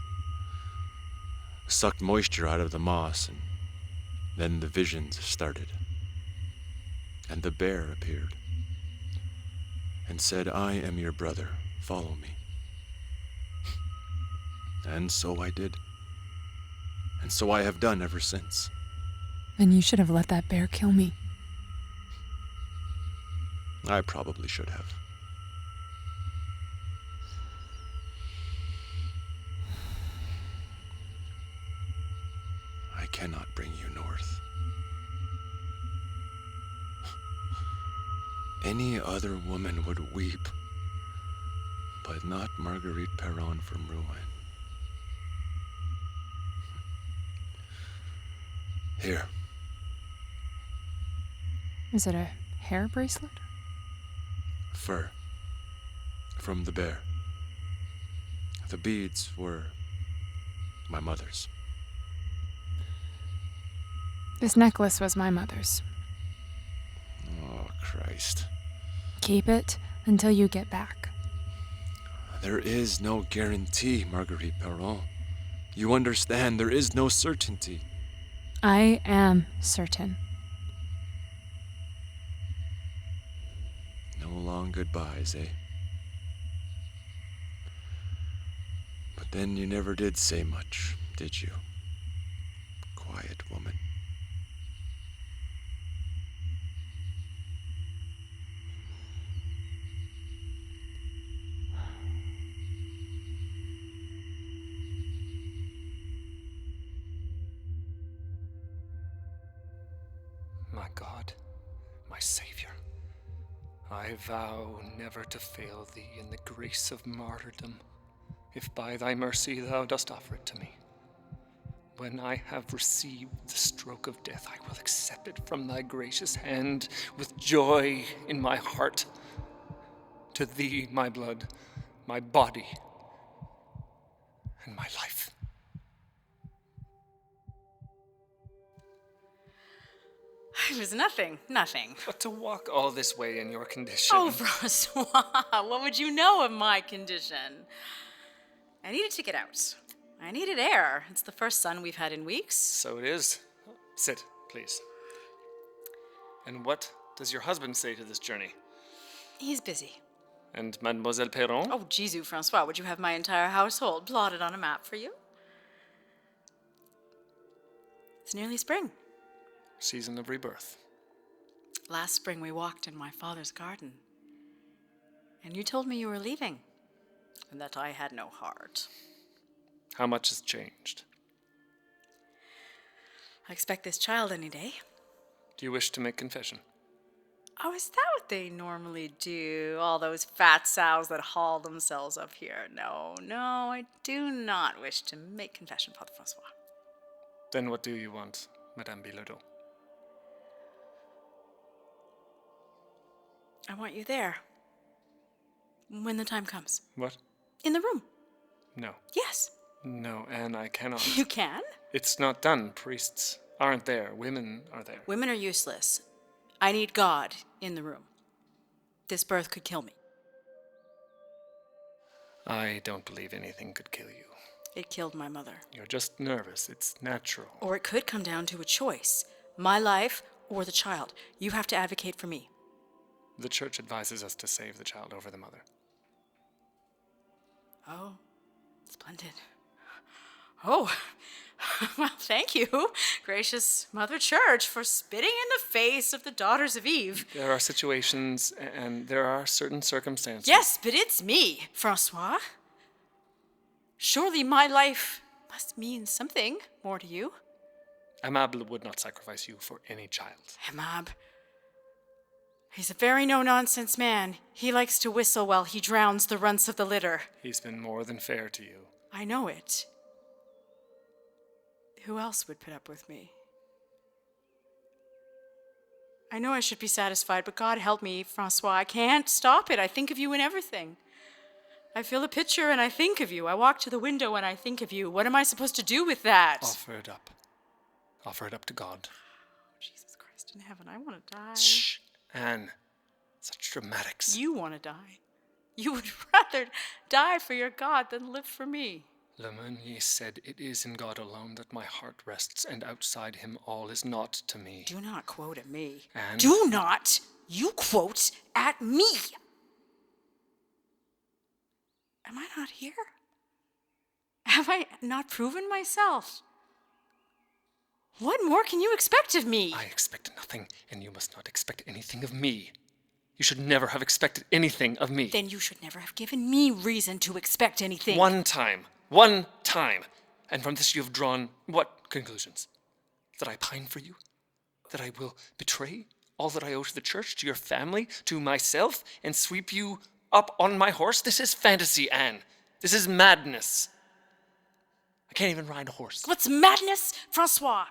Sucked moisture out of the moss, and then the visions started. And the bear appeared and said, I am your brother, follow me. And so I did. And so I have done ever since. Then you should have let that bear kill me. I probably should have. I cannot bring you north. Any other woman would weep, but not Marguerite Perron from Rouen. Here. Is it a hair bracelet? Fur. From the bear. The beads were my mother's. This necklace was my mother's. Oh, Christ. Keep it until you get back. There is no guarantee, Marguerite Perron. You understand, there is no certainty. I am certain. No long goodbyes, eh? But then you never did say much, did you? Quiet woman. My God, my Savior, I vow never to fail thee in the grace of martyrdom, if by thy mercy thou dost offer it to me. When I have received the stroke of death, I will accept it from thy gracious hand with joy in my heart. To thee, my blood, my body, and my life. It was nothing. But to walk all this way in your condition. Oh, Francois, what would you know of my condition? I needed to get out. I needed air. It's the first sun we've had in weeks. So it is. Sit, please. And what does your husband say to this journey? He's busy. And Mademoiselle Perron? Oh, Jesuit, Francois, would you have my entire household plotted on a map for you? It's nearly spring. Season of rebirth. Last spring we walked in my father's garden. And you told me you were leaving. And that I had no heart. How much has changed? I expect this child any day. Do you wish to make confession? Oh, is that what they normally do? All those fat sows that haul themselves up here. No, I do not wish to make confession, Father Francois. Then what do you want, Madame Bilodeau? I want you there. When the time comes. What? In the room. No. Yes. No, Anne, I cannot. You can? It's not done. Priests aren't there. Women are there. Women are useless. I need God in the room. This birth could kill me. I don't believe anything could kill you. It killed my mother. You're just nervous. It's natural. Or it could come down to a choice. My life or the child. You have to advocate for me. The church advises us to save the child over the mother. Oh, splendid. Oh, well, thank you, gracious Mother Church, for spitting in the face of the daughters of Eve. There are situations and there are certain circumstances. Yes, but it's me, Francois. Surely my life must mean something more to you. Amable would not sacrifice you for any child. Amable. He's a very no-nonsense man. He likes to whistle while he drowns the runts of the litter. He's been more than fair to you. I know it. Who else would put up with me? I know I should be satisfied, but God help me, Francois. I can't stop it. I think of you in everything. I fill a pitcher and I think of you. I walk to the window and I think of you. What am I supposed to do with that? Offer it up. Offer it up to God. Oh, Jesus Christ in heaven, I want to die. Shh, Anne. Such dramatics. You want to die. You would rather die for your God than live for me. Lemonnier said, "It is in God alone that my heart rests, and outside him all is naught to me." Do not quote at me. And do not you quote at me. Am I not here? Have I not proven myself? What more can you expect of me? I expect nothing, and you must not expect anything of me. You should never have expected anything of me. Then you should never have given me reason to expect anything. One time. And from this you have drawn what conclusions? That I pine for you? That I will betray all that I owe to the church, to your family, to myself, and sweep you up on my horse? This is fantasy, Anne. This is madness. I can't even ride a horse. What's madness, Francois,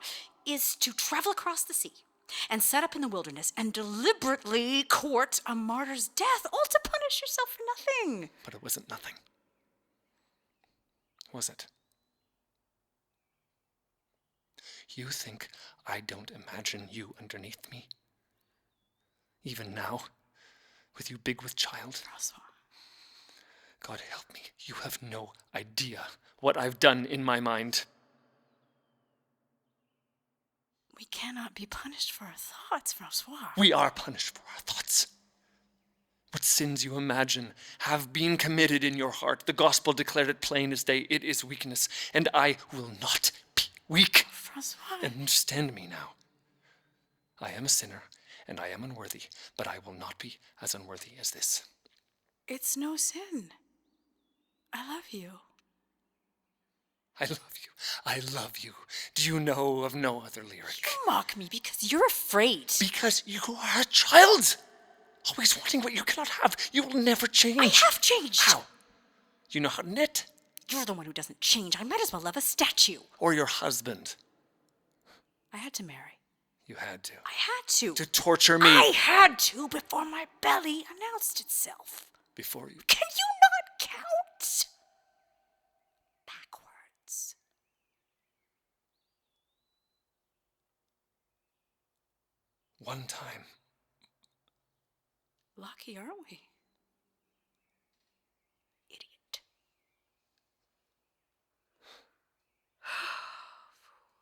is to travel across the sea and set up in the wilderness and deliberately court a martyr's death, all to punish yourself for nothing. But it wasn't nothing. Was it? You think I don't imagine you underneath me? Even now, with you big with child? Francois. God help me, you have no idea what I've done in my mind. We cannot be punished for our thoughts, Francois. We are punished for our thoughts. What sins you imagine have been committed in your heart. The gospel declared it plain as day. It is weakness, and I will not be weak. Francois. Understand me now. I am a sinner, and I am unworthy, but I will not be as unworthy as this. It's no sin. I love you. I love you. I love you. Do you know of no other lyric? You mock me because you're afraid. Because you are a child. Always wanting what you cannot have. You will never change. I have changed. How? Do you know how to knit? You're the one who doesn't change. I might as well love a statue. Or your husband? I had to marry. You had to. I had to. To torture me. I had to before my belly announced itself. Before you. Can you not count? Backwards. One time. Lucky, aren't we? Idiot.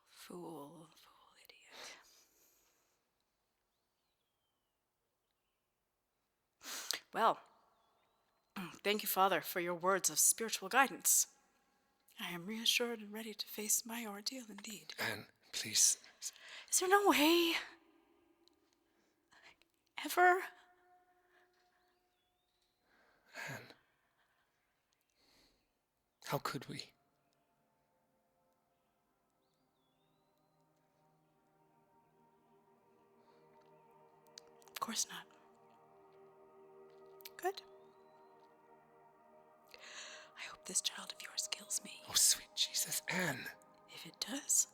Fool, idiot. Well, thank you, Father, for your words of spiritual guidance. I am reassured and ready to face my ordeal indeed. Anne, please, Is there no way? Ever? Anne. How could we? Of course not. Good. I hope this child of yours kills me. Oh, sweet Jesus, Anne. If it does,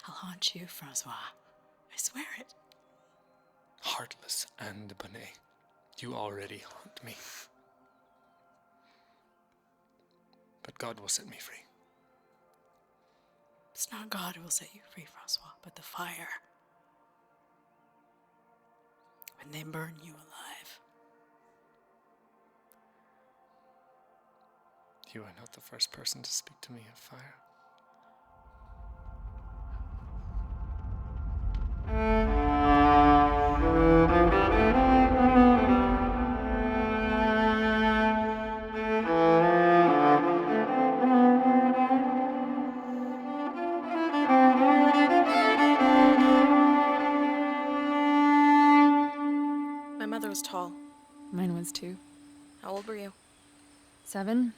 I'll haunt you, Francois. I swear it. Heartless Anne de Bonnet, you already haunt me. But God will set me free. It's not God who will set you free, Francois, but the fire. When they burn you alive. You are not the first person to speak to me of fire. My mother was tall. Mine was too. How old were you? 7.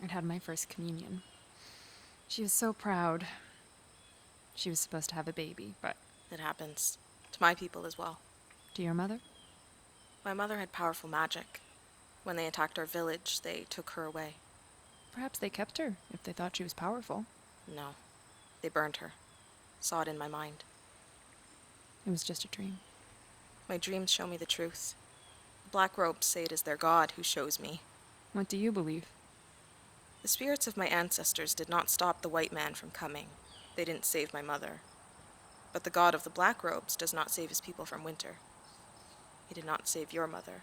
I'd had my first communion. She was so proud. She was supposed to have a baby, but It happens. To my people as well. to your mother? My mother had powerful magic. When they attacked our village, they took her away. Perhaps they kept her if they thought she was powerful. No. They burned her. Saw it in my mind. It was just a dream. My dreams show me the truth. The black robes say it is their God who shows me. What do you believe? The spirits of my ancestors did not stop the white man from coming. They didn't save my mother. But the God of the black robes does not save his people from winter. He did not save your mother.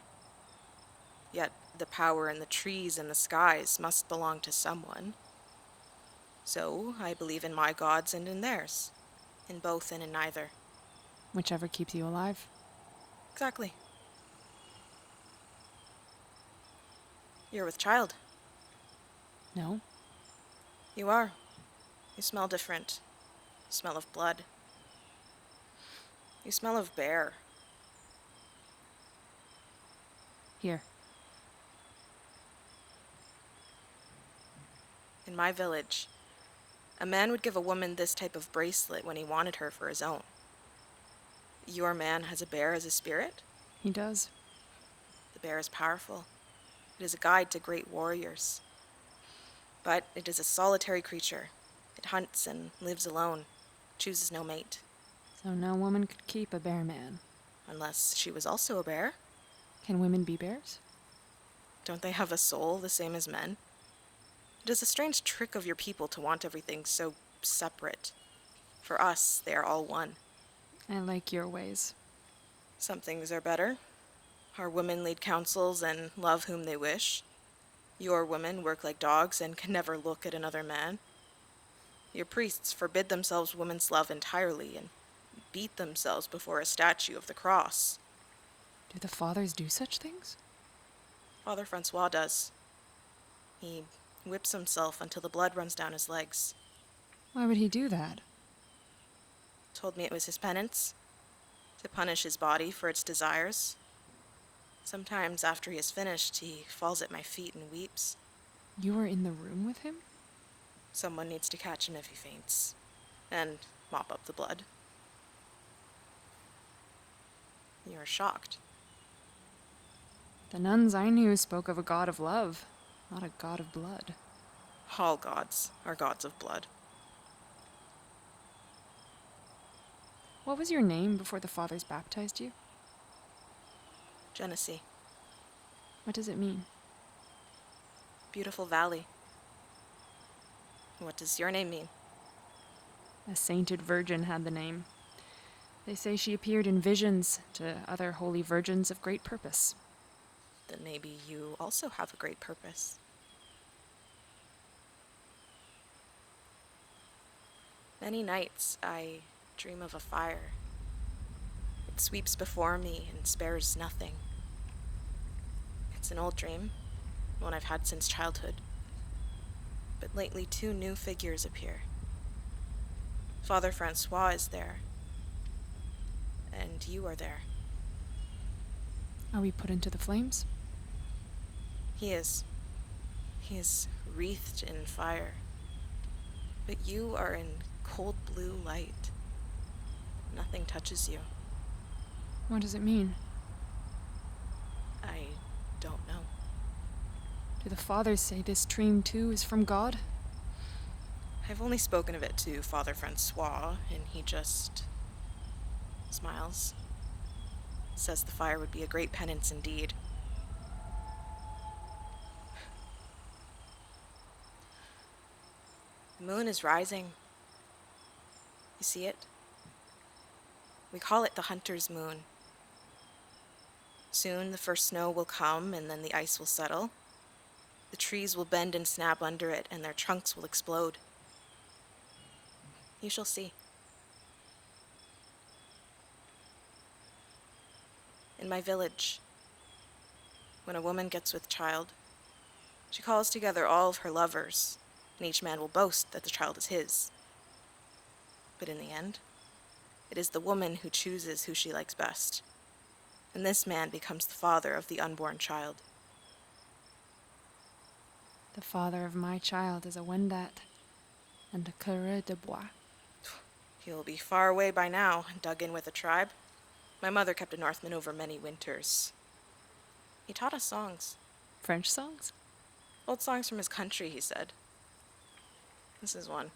Yet the power in the trees and the skies must belong to someone. So I believe in my gods and in theirs. In both and in neither. Whichever keeps you alive. Exactly. You're with child. No? You are. You smell different. You smell of blood. You smell of bear. Here. In my village, a man would give a woman this type of bracelet when he wanted her for his own. Your man has a bear as a spirit? He does. The bear is powerful. It is a guide to great warriors. But it is a solitary creature. It hunts and lives alone, chooses no mate. So no woman could keep a bear man. Unless she was also a bear. Can women be bears? Don't they have a soul the same as men? It is a strange trick of your people to want everything so separate. For us, they are all one. I like your ways. Some things are better. Our women lead councils and love whom they wish. Your women work like dogs and can never look at another man. Your priests forbid themselves women's love entirely and beat themselves before a statue of the cross. Do the fathers do such things? Father Francois does. He whips himself until the blood runs down his legs. Why would he do that? Told me it was his penance, to punish his body for its desires. Sometimes after he is finished, he falls at my feet and weeps. You were in the room with him? Someone needs to catch him if he faints, and mop up the blood. You are shocked. The nuns I knew spoke of a god of love, not a god of blood. All gods are gods of blood. What was your name before the fathers baptized you? Genesee, What does it mean? beautiful valley. What does your name mean? A sainted virgin had the name. They say she appeared in visions to other holy virgins of great purpose. Then maybe you also have a great purpose. Many nights I dream of a fire. It sweeps before me and spares nothing. It's an old dream, one I've had since childhood. But lately 2 new figures appear. Father Francois is there. And you are there. Are we put into the flames? He is. He is wreathed in fire. But you are in cold blue light. Nothing touches you. What does it mean? I don't know. Do the fathers say this dream too is from God? I've only spoken of it to Father Francois, and he just smiles. Says the fire would be a great penance indeed. The moon is rising. You see it? We call it the hunter's moon. Soon the first snow will come, and then the ice will settle. The trees will bend and snap under it, and their trunks will explode. You shall see. In my village, when a woman gets with child, she calls together all of her lovers, and each man will boast that the child is his. But in the end, it is the woman who chooses who she likes best, and this man becomes the father of the unborn child. The father of my child is a Wendat and a coureur de bois. He'll be far away by now, dug in with a tribe. My mother kept a Northman over many winters. He taught us songs. French songs? Old songs from his country, he said. This is one.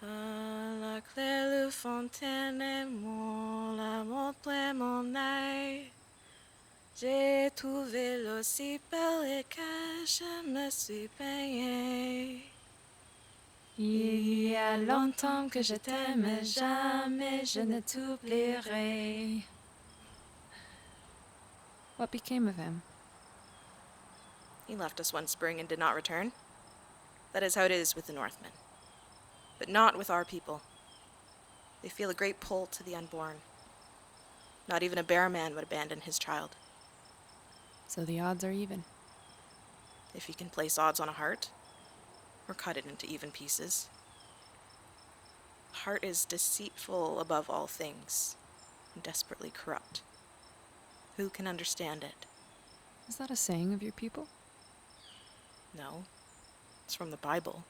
À la claire fontaine et mon l'amour plein mon œil. J'ai trouvé l'eau si belle et que je me suis baignée. Il y a longtemps que je t'aime, jamais je ne t'oublierai. What became of him? He left us one spring and did not return. That is how it is with the Northmen. But not with our people. They feel a great pull to the unborn. Not even a bear man would abandon his child. So the odds are even. If he can place odds on a heart, or cut it into even pieces. The heart is deceitful above all things, and desperately corrupt. Who can understand it? Is that a saying of your people? No, it's from the Bible.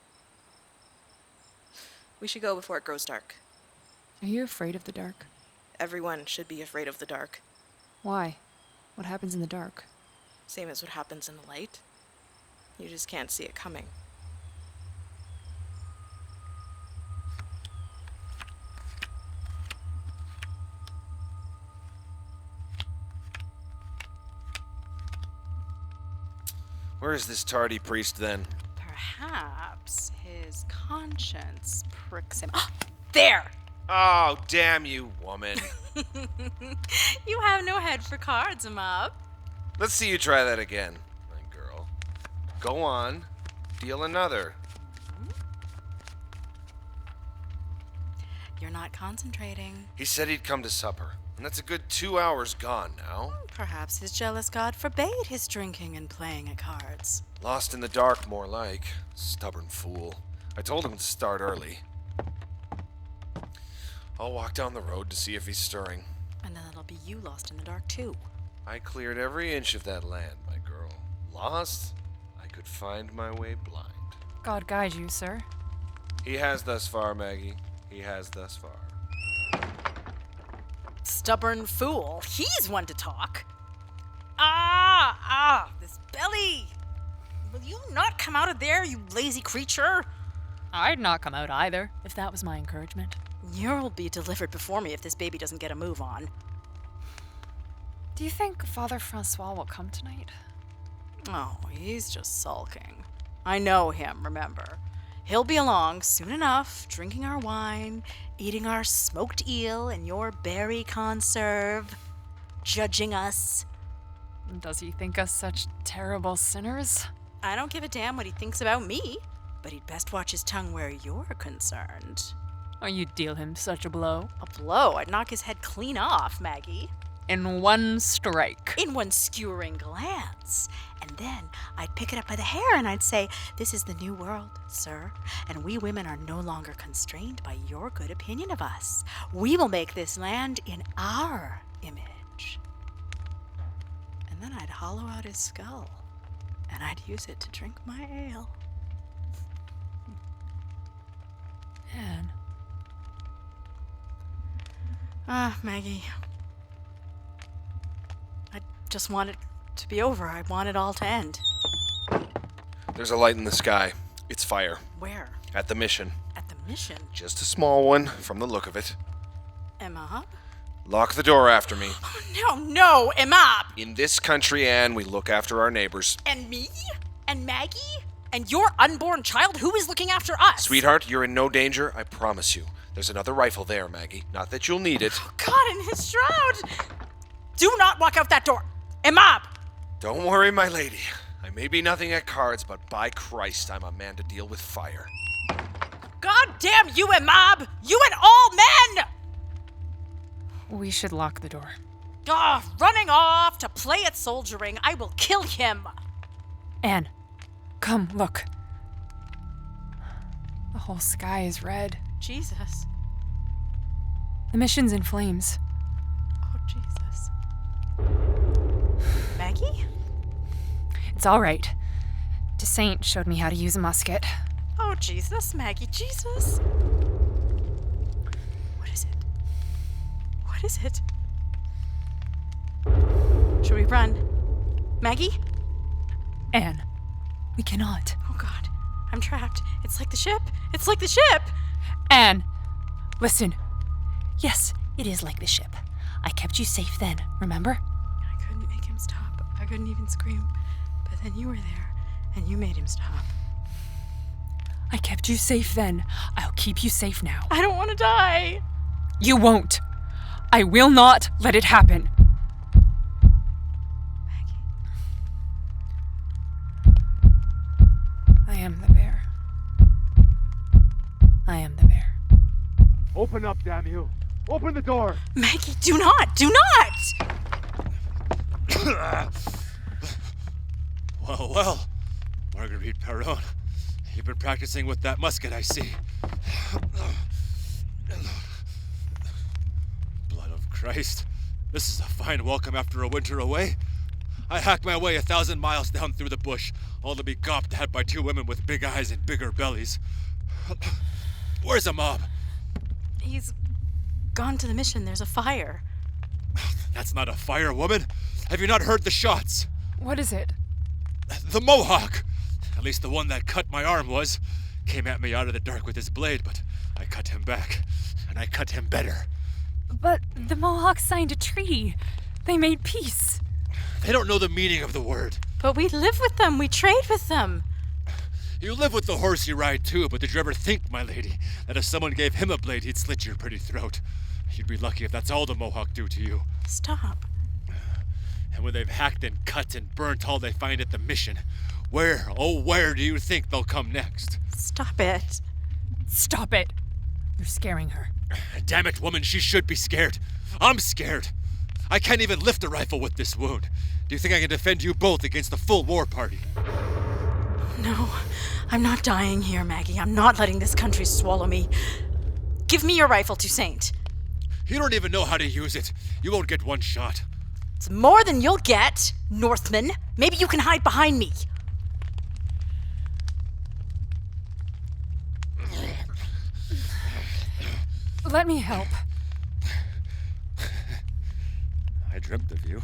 We should go before it grows dark. Are you afraid of the dark? Everyone should be afraid of the dark. Why? What happens in the dark? Same as what happens in the light. You just can't see it coming. Where is this tardy priest then? Perhaps his conscience pricks him. There! Oh, damn you, woman. You have no head for cards, Amable. Let's see you try that again, my girl. Go on. Deal another. You're not concentrating. He said he'd come to supper, and that's a good 2 hours gone now. Perhaps his jealous god forbade his drinking and playing at cards. Lost in the dark, more like. Stubborn fool. I told him to start early. I'll walk down the road to see if he's stirring. And then it'll be you lost in the dark, too. I cleared every inch of that land, my girl. Lost? I could find my way blind. God guide you, sir. He has thus far, Maggie. He has thus far. Stubborn fool. He's one to talk. This belly. Will you not come out of there, you lazy creature? I'd not come out either, if that was my encouragement. You'll be delivered before me if this baby doesn't get a move on. Do you think Father Francois will come tonight? Oh, he's just sulking. I know him, remember. He'll be along soon enough, drinking our wine, eating our smoked eel and your berry conserve, judging us. Does he think us such terrible sinners? I don't give a damn what he thinks about me, but he'd best watch his tongue where you're concerned. Or you deal him such a blow? A blow? I'd knock his head clean off, Maggie. in one strike. In one skewering glance. And then I'd pick it up by the hair and I'd say, "This is the new world, sir, and we women are no longer constrained by your good opinion of us. We will make this land in our image." And then I'd hollow out his skull, and I'd use it to drink my ale. Anne. Maggie. I just want it to be over. I want it all to end. There's a light in the sky. It's fire. Where? At the mission. At the mission? Just a small one, from the look of it. Amable? Lock the door after me. Oh, no, Amable! In this country, Anne, we look after our neighbors. And me? And Maggie? And your unborn child? Who is looking after us? Sweetheart, you're in no danger, I promise you. There's another rifle there, Maggie. Not that you'll need it. Oh, God, in his shroud! Do not walk out that door! Amable! Don't worry, my lady. I may be nothing at cards, but by Christ, I'm a man to deal with fire. God damn you, Amable! You and all men! We should lock the door. Running off to play at soldiering. I will kill him. Anne, come, look. The whole sky is red. Jesus. The mission's in flames. Oh, Jesus. Maggie? It's all right. Toussaint showed me how to use a musket. Oh, Jesus, Maggie, Jesus. What is it? What is it? Should we run? Maggie? Anne, we cannot. Oh, God. I'm trapped. It's like the ship. It's like the ship! Anne, listen. Yes, it is like the ship. I kept you safe then, remember? I couldn't make him stop. I couldn't even scream. But then you were there, and you made him stop. I kept you safe then. I'll keep you safe now. I don't want to die. You won't. I will not let it happen. Maggie. I am the bear. I am the bear. Open up, damn you! Open the door! Maggie, do not! Do not! Well, Marguerite Perron, you've been practicing with that musket, I see. Blood of Christ, this is a fine welcome after a winter away. I hacked my way 1,000 miles down through the bush, all to be gawped at by two women with big eyes and bigger bellies. Where's Amable? He's gone to the mission. There's a fire. That's not a fire, woman. Have you not heard the shots? What is it? The Mohawk! At least the one that cut my arm was. Came at me out of the dark with his blade, but I cut him back. And I cut him better. But the Mohawks signed a treaty. They made peace. They don't know the meaning of the word. But we live with them. We trade with them. You live with the horse you ride too, but did you ever think, my lady, that if someone gave him a blade, he'd slit your pretty throat? You'd be lucky if that's all the Mohawk do to you. Stop. And when they've hacked and cut and burnt all they find at the mission, where, oh where do you think they'll come next? Stop it. Stop it. You're scaring her. Damn it, woman, she should be scared. I'm scared. I can't even lift a rifle with this wound. Do you think I can defend you both against the full war party? No, I'm not dying here, Maggie. I'm not letting this country swallow me. Give me your rifle, Toussaint. You don't even know how to use it. You won't get one shot. It's more than you'll get, Northman. Maybe you can hide behind me. Let me help. I dreamt of you.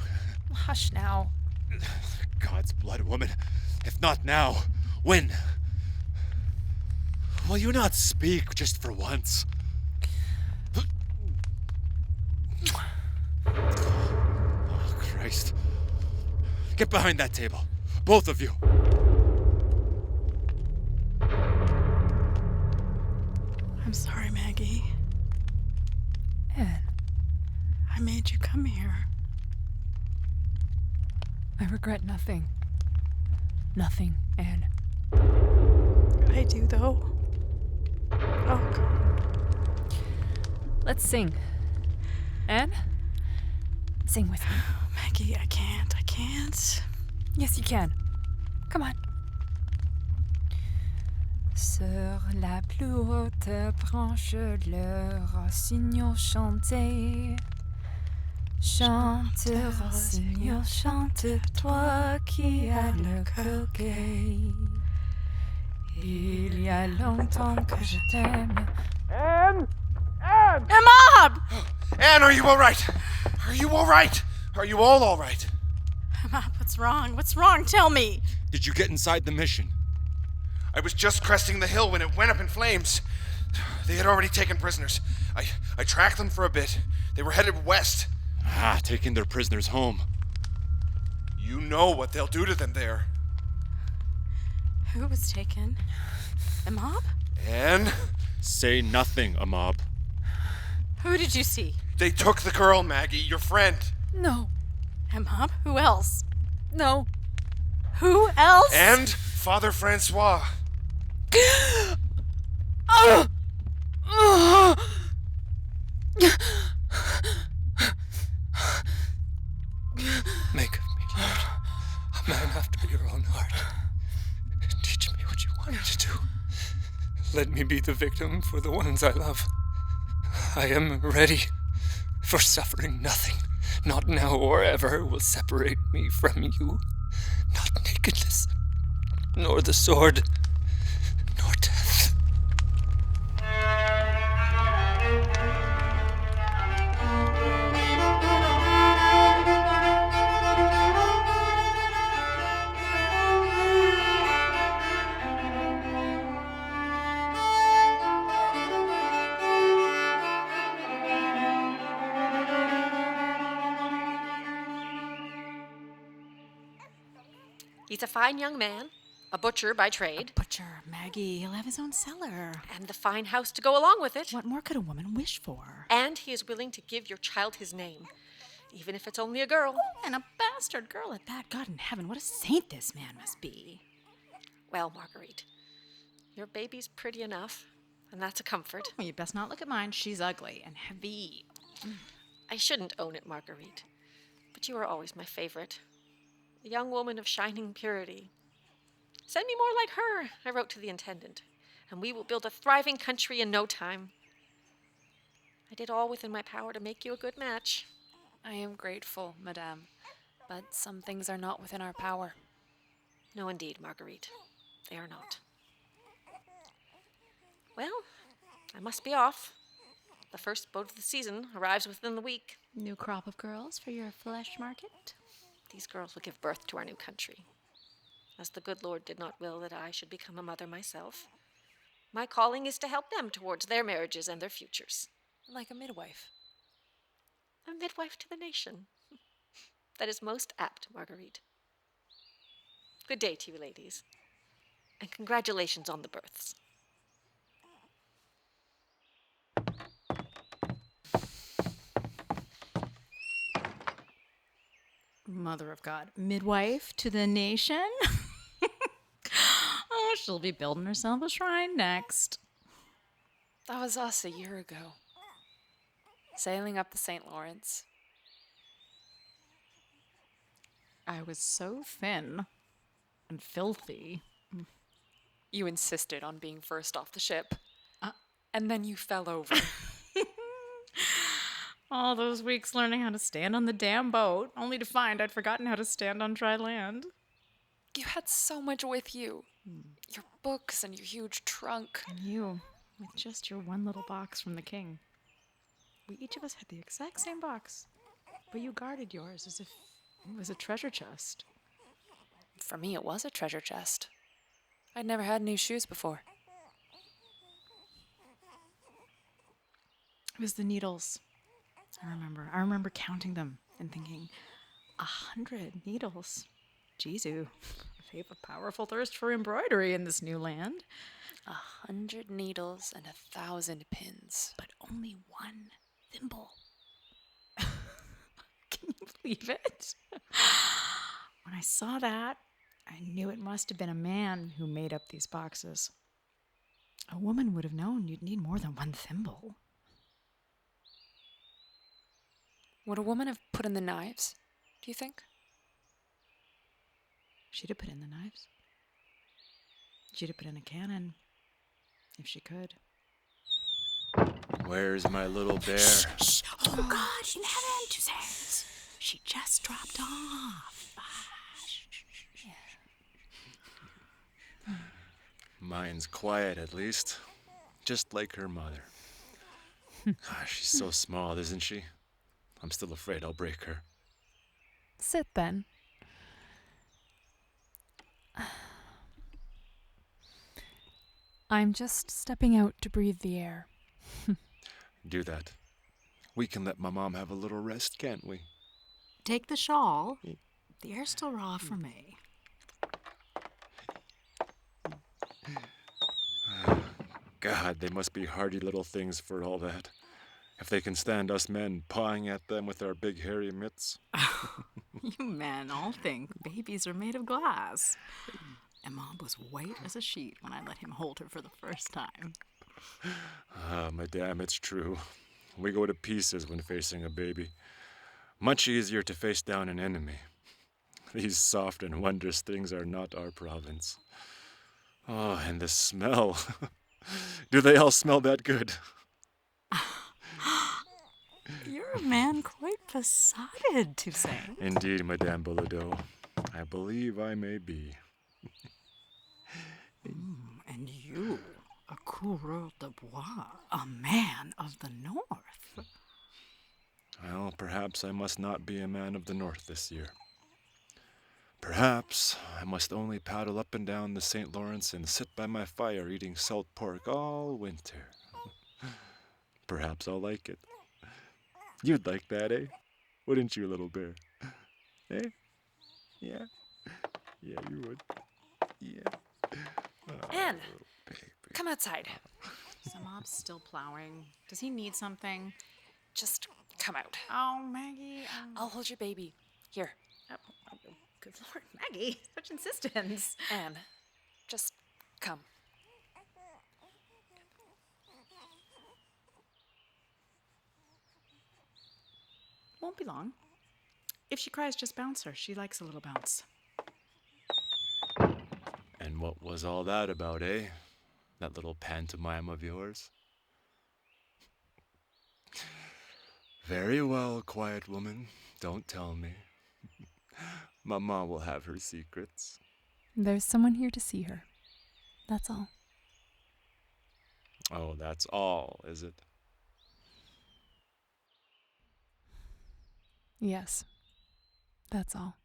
Hush now. God's blood, woman. If not now, when? Will you not speak just for once? Oh, Christ. Get behind that table. Both of you. I'm sorry, Maggie. Anne, I made you come here. I regret nothing. Nothing, Anne. I do, though. Oh, God. Let's sing. Anne, Sing with me. Maggie, I can't. Yes, you can. Come on. Sur la plus haute branche, le rossignol chantait. Chante, rossignol, chante, toi qui as le cœur gai. Il y a longtemps que je t'aime. Anne! Amable! Anne, are you all right? Are you all right? Are you all right? Amable, what's wrong? What's wrong? Tell me. Did you get inside the mission? I was just cresting the hill when it went up in flames. They had already taken prisoners. I tracked them for a bit. They were headed west. Taking their prisoners home. You know what they'll do to them there. Who was taken? Amable? Anne? Say nothing, Amable. Who did you see? They took the girl, Maggie, your friend. No. Amable? Who else? No. Who else? And Father Francois. Make of me, Lord, a man after your own heart. Teach me what you want me to do. Let me be the victim for the ones I love. I am ready, for suffering nothing, not now or ever, will separate me from you. Not nakedness, nor the sword, nor death. He's a fine young man, a butcher by trade, Butcher, Maggie, he'll have his own cellar. and the fine house to go along with it. What more could a woman wish for? And he is willing to give your child his name, even if it's only a girl. And a bastard girl at that. God in heaven, what a saint this man must be. Well, Marguerite, your baby's pretty enough, and that's a comfort. Well, you best not look at mine. She's ugly and heavy. I shouldn't own it, Marguerite, but you are always my favorite. A young woman of shining purity. Send me more like her, I wrote to the intendant, and we will build a thriving country in no time. I did all within my power to make you a good match. I am grateful, madame, but some things are not within our power. No, indeed, Marguerite. They are not. Well, I must be off. The first boat of the season arrives within the week. New crop of girls for your flesh market? These girls will give birth to our new country. As the good Lord did not will that I should become a mother myself, my calling is to help them towards their marriages and their futures. Like a midwife. A midwife to the nation. That is most apt, Marguerite. Good day to you, ladies, and congratulations on the births. Mother of God. Midwife to the nation? Oh, she'll be building herself a shrine next. That was us a year ago. Sailing up the St. Lawrence. I was so thin and filthy. You insisted on being first off the ship. And then you fell over. All those weeks learning how to stand on the damn boat, only to find I'd forgotten how to stand on dry land. You had so much with you. Your books and your huge trunk. And you, with just your one little box from the king. We each of us had the exact same box, but you guarded yours as if it was a treasure chest. For me, it was a treasure chest. I'd never had new shoes before. It was the needles. I remember counting them and thinking, 100 needles. Jesu, they've a powerful thirst for embroidery in this new land. 100 needles and 1,000 pins. But only one thimble. Can you believe it? When I saw that, I knew it must have been a man who made up these boxes. A woman would have known you'd need more than one thimble. Would a woman have put in the knives, do you think? She'd have put in the knives. She'd have put in a cannon, if she could. Where's my little bear? Shh. Oh, God, Erin, Toussaint. She just dropped off. Mine's quiet, at least. Just like her mother. Gosh, she's so small, isn't she? I'm still afraid I'll break her. Sit then. I'm just stepping out to breathe the air. Do that. We can let my mom have a little rest, can't we? Take the shawl. The air's still raw for me. God, they must be hardy little things for all that. If they can stand us men pawing at them with our big hairy mitts. You men all think babies are made of glass. Amable was white as a sheet when I let him hold her for the first time. Madame, it's true. We go to pieces when facing a baby. Much easier to face down an enemy. These soft and wondrous things are not our province. Oh, and the smell. Do they all smell that good? You're a man quite besotted, Toussaint. Indeed, Madame Bilodeau. I believe I may be. And you, a coureur de bois, a man of the north. Well, perhaps I must not be a man of the north this year. Perhaps I must only paddle up and down the St. Lawrence and sit by my fire eating salt pork all winter. Perhaps I'll like it. You'd like that, eh? Wouldn't you, little bear? Eh? Yeah? Yeah, you would. Yeah. Oh, Anne, baby. come outside. Is Amab's still plowing? Does he need something? Just come out. Oh, Maggie. I'll hold your baby. Here, Good Lord, Maggie. Such insistence. Anne, just come. Won't be long. If she cries, just bounce her. She likes a little bounce. And what was all that about, eh? That little pantomime of yours? Very well, quiet woman. Don't tell me. Mama will have her secrets. There's someone here to see her. That's all. Oh, that's all, is it? Yes, that's all.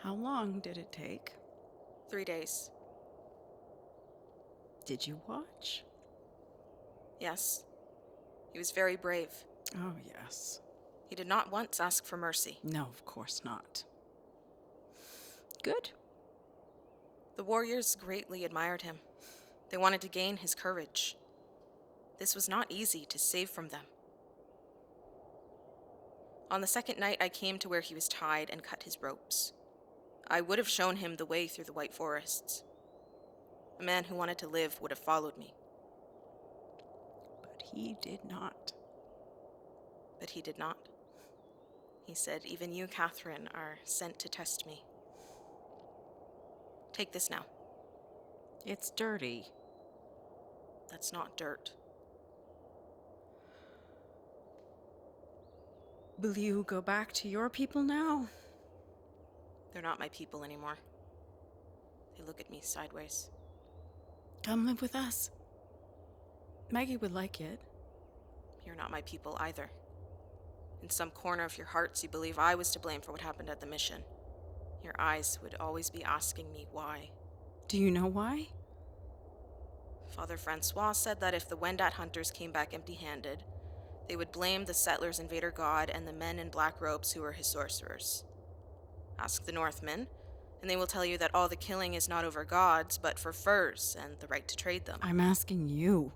How long did it take? 3 days. Did you watch? Yes. He was very brave. Oh, yes. He did not once ask for mercy. No, of course not. Good. The warriors greatly admired him. They wanted to gain his courage. This was not easy to save from them. On the second night, I came to where he was tied and cut his ropes. I would have shown him the way through the white forests. A man who wanted to live would have followed me. But he did not. But he did not. He said, "Even you, Catherine, are sent to test me. Take this now." It's dirty. That's not dirt. Will you go back to your people now? They're not my people anymore. They look at me sideways. Come live with us. Maggie would like it. You're not my people either. In some corner of your hearts, you believe I was to blame for what happened at the mission. Your eyes would always be asking me why. Do you know why? Father Francois said that if the Wendat hunters came back empty-handed, they would blame the settlers' invader god and the men in black robes who were his sorcerers. Ask the Northmen, and they will tell you that all the killing is not over gods, but for furs and the right to trade them. I'm asking you.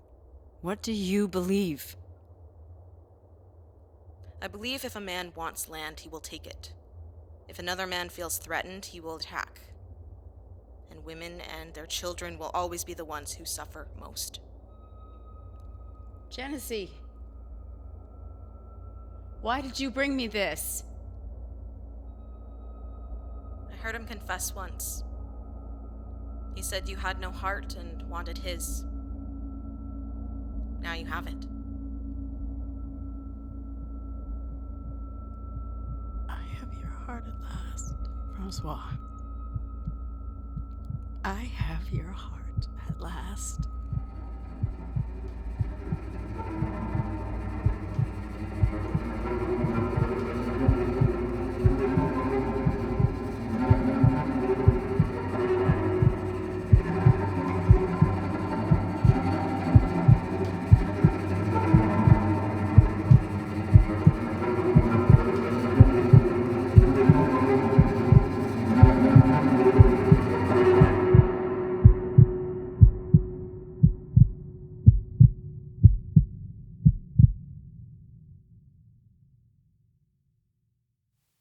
What do you believe? I believe if a man wants land, he will take it. If another man feels threatened, he will attack. and women and their children will always be the ones who suffer most. Genesee, why did you bring me this? I heard him confess once. He said you had no heart and wanted his. Now you have it. I have your heart at last, Francois. I have your heart at last.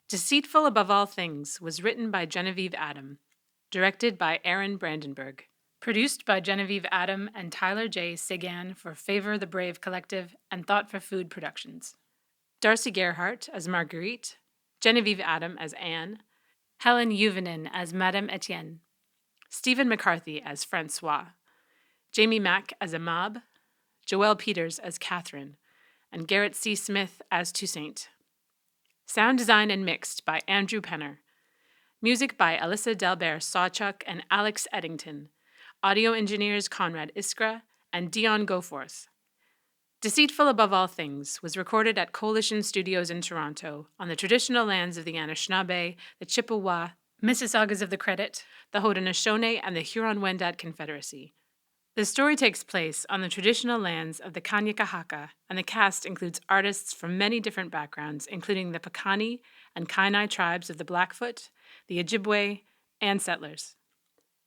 Deceitful Above All Things was written by Genevieve Adam, directed by Erin Brandenburg, produced by Genevieve Adam and Tyler J. Seguin for Favour the Brave Collective and Thought for Food Productions. Darcy Gerhart as Marguerite, Genevieve Adam as Anne, Helen Juvonen as Madame Etienne, Stephen McCarthy as Francois, Jamie Mack as Amable, Joelle Peters as Catherine, and Garret C. Smith as Toussaint. Sound design and mixed by Andrew Penner. Music by Alyssa Delbert Sawchuk and Alex Eddington. Audio engineers Conrad Iskra and Dion Goforth. Deceitful Above All Things was recorded at Coalition Studios in Toronto on the traditional lands of the Anishinaabe, the Chippewa, Mississaugas of the Credit, the Haudenosaunee, and the Huron-Wendat Confederacy. The story takes place on the traditional lands of the Kanien'kehá:ka, and the cast includes artists from many different backgrounds, including the Piikani and Kainai tribes of the Blackfoot, the Ojibwe, and settlers.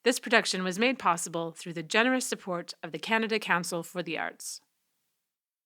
This production was made possible through the generous support of the Canada Council for the Arts.